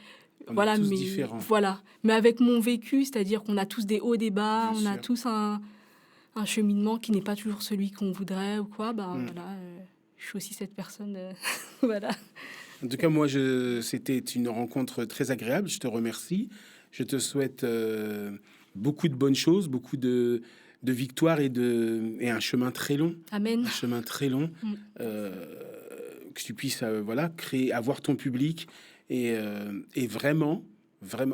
On voilà, est tous mais différents. voilà. Mais avec mon vécu, c'est-à-dire qu'on a tous des hauts, des bas, Bien on a sûr. tous un cheminement qui n'est pas toujours celui qu'on voudrait ou quoi. Voilà, je suis aussi cette personne. Voilà. En tout cas, moi, c'était une rencontre très agréable. Je te remercie. Je te souhaite beaucoup de bonnes choses, beaucoup de victoires et un chemin très long. Amen. Un chemin très long. Que tu puisses voilà, avoir ton public et vraiment,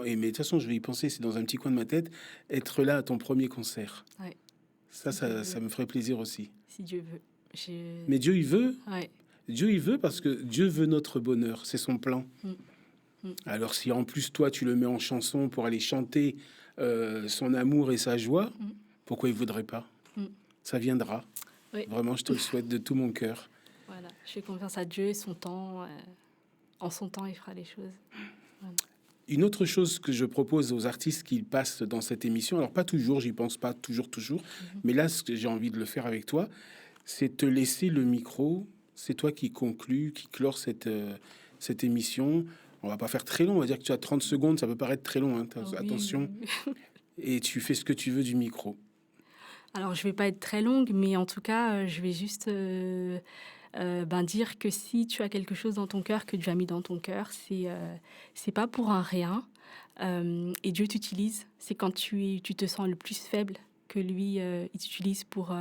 et mais de toute façon, je vais y penser, c'est dans un petit coin de ma tête, être là à ton premier concert. Ouais. Ça me ferait plaisir aussi. Si Dieu veut. Mais Dieu, il veut. Ouais. Dieu, il veut parce que Dieu veut notre bonheur. C'est son plan. Alors, si en plus, toi, tu le mets en chanson pour aller chanter son amour et sa joie, pourquoi il ne voudrait pas? Ça viendra. Oui. Vraiment, je te le souhaite de tout mon cœur. Voilà, je fais confiance à Dieu et son temps. En son temps, il fera les choses. Voilà. Une autre chose que je propose aux artistes qui passent dans cette émission, alors pas toujours, j'y pense pas toujours, mais là, ce que j'ai envie de le faire avec toi, c'est te laisser le micro. C'est toi qui conclus, qui clore cette émission. On va pas faire très long, on va dire que tu as 30 secondes, ça peut paraître très long, hein, attention. Oui. Et tu fais ce que tu veux du micro. Alors, je vais pas être très longue, mais en tout cas, je vais juste dire que si tu as quelque chose dans ton cœur, que Dieu a mis dans ton cœur, c'est pas pour un rien. Et Dieu t'utilise. C'est quand tu te sens le plus faible que lui, il t'utilise pour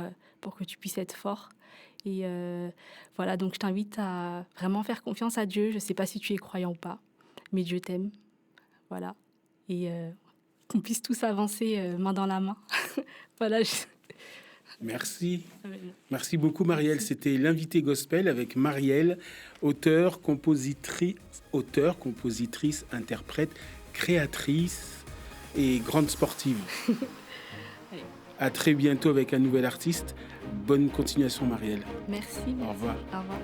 que tu puisses être fort. Et voilà, donc je t'invite à vraiment faire confiance à Dieu. Je sais pas si tu es croyant ou pas, mais Dieu t'aime. Voilà. Et qu'on puisse tous avancer main dans la main. Voilà. Merci. Merci beaucoup, Marielle. C'était l'invité gospel avec Marielle, auteure, compositrice, interprète, créatrice et grande sportive. À très bientôt avec un nouvel artiste. Bonne continuation, Marielle. Merci. Au revoir. Au revoir.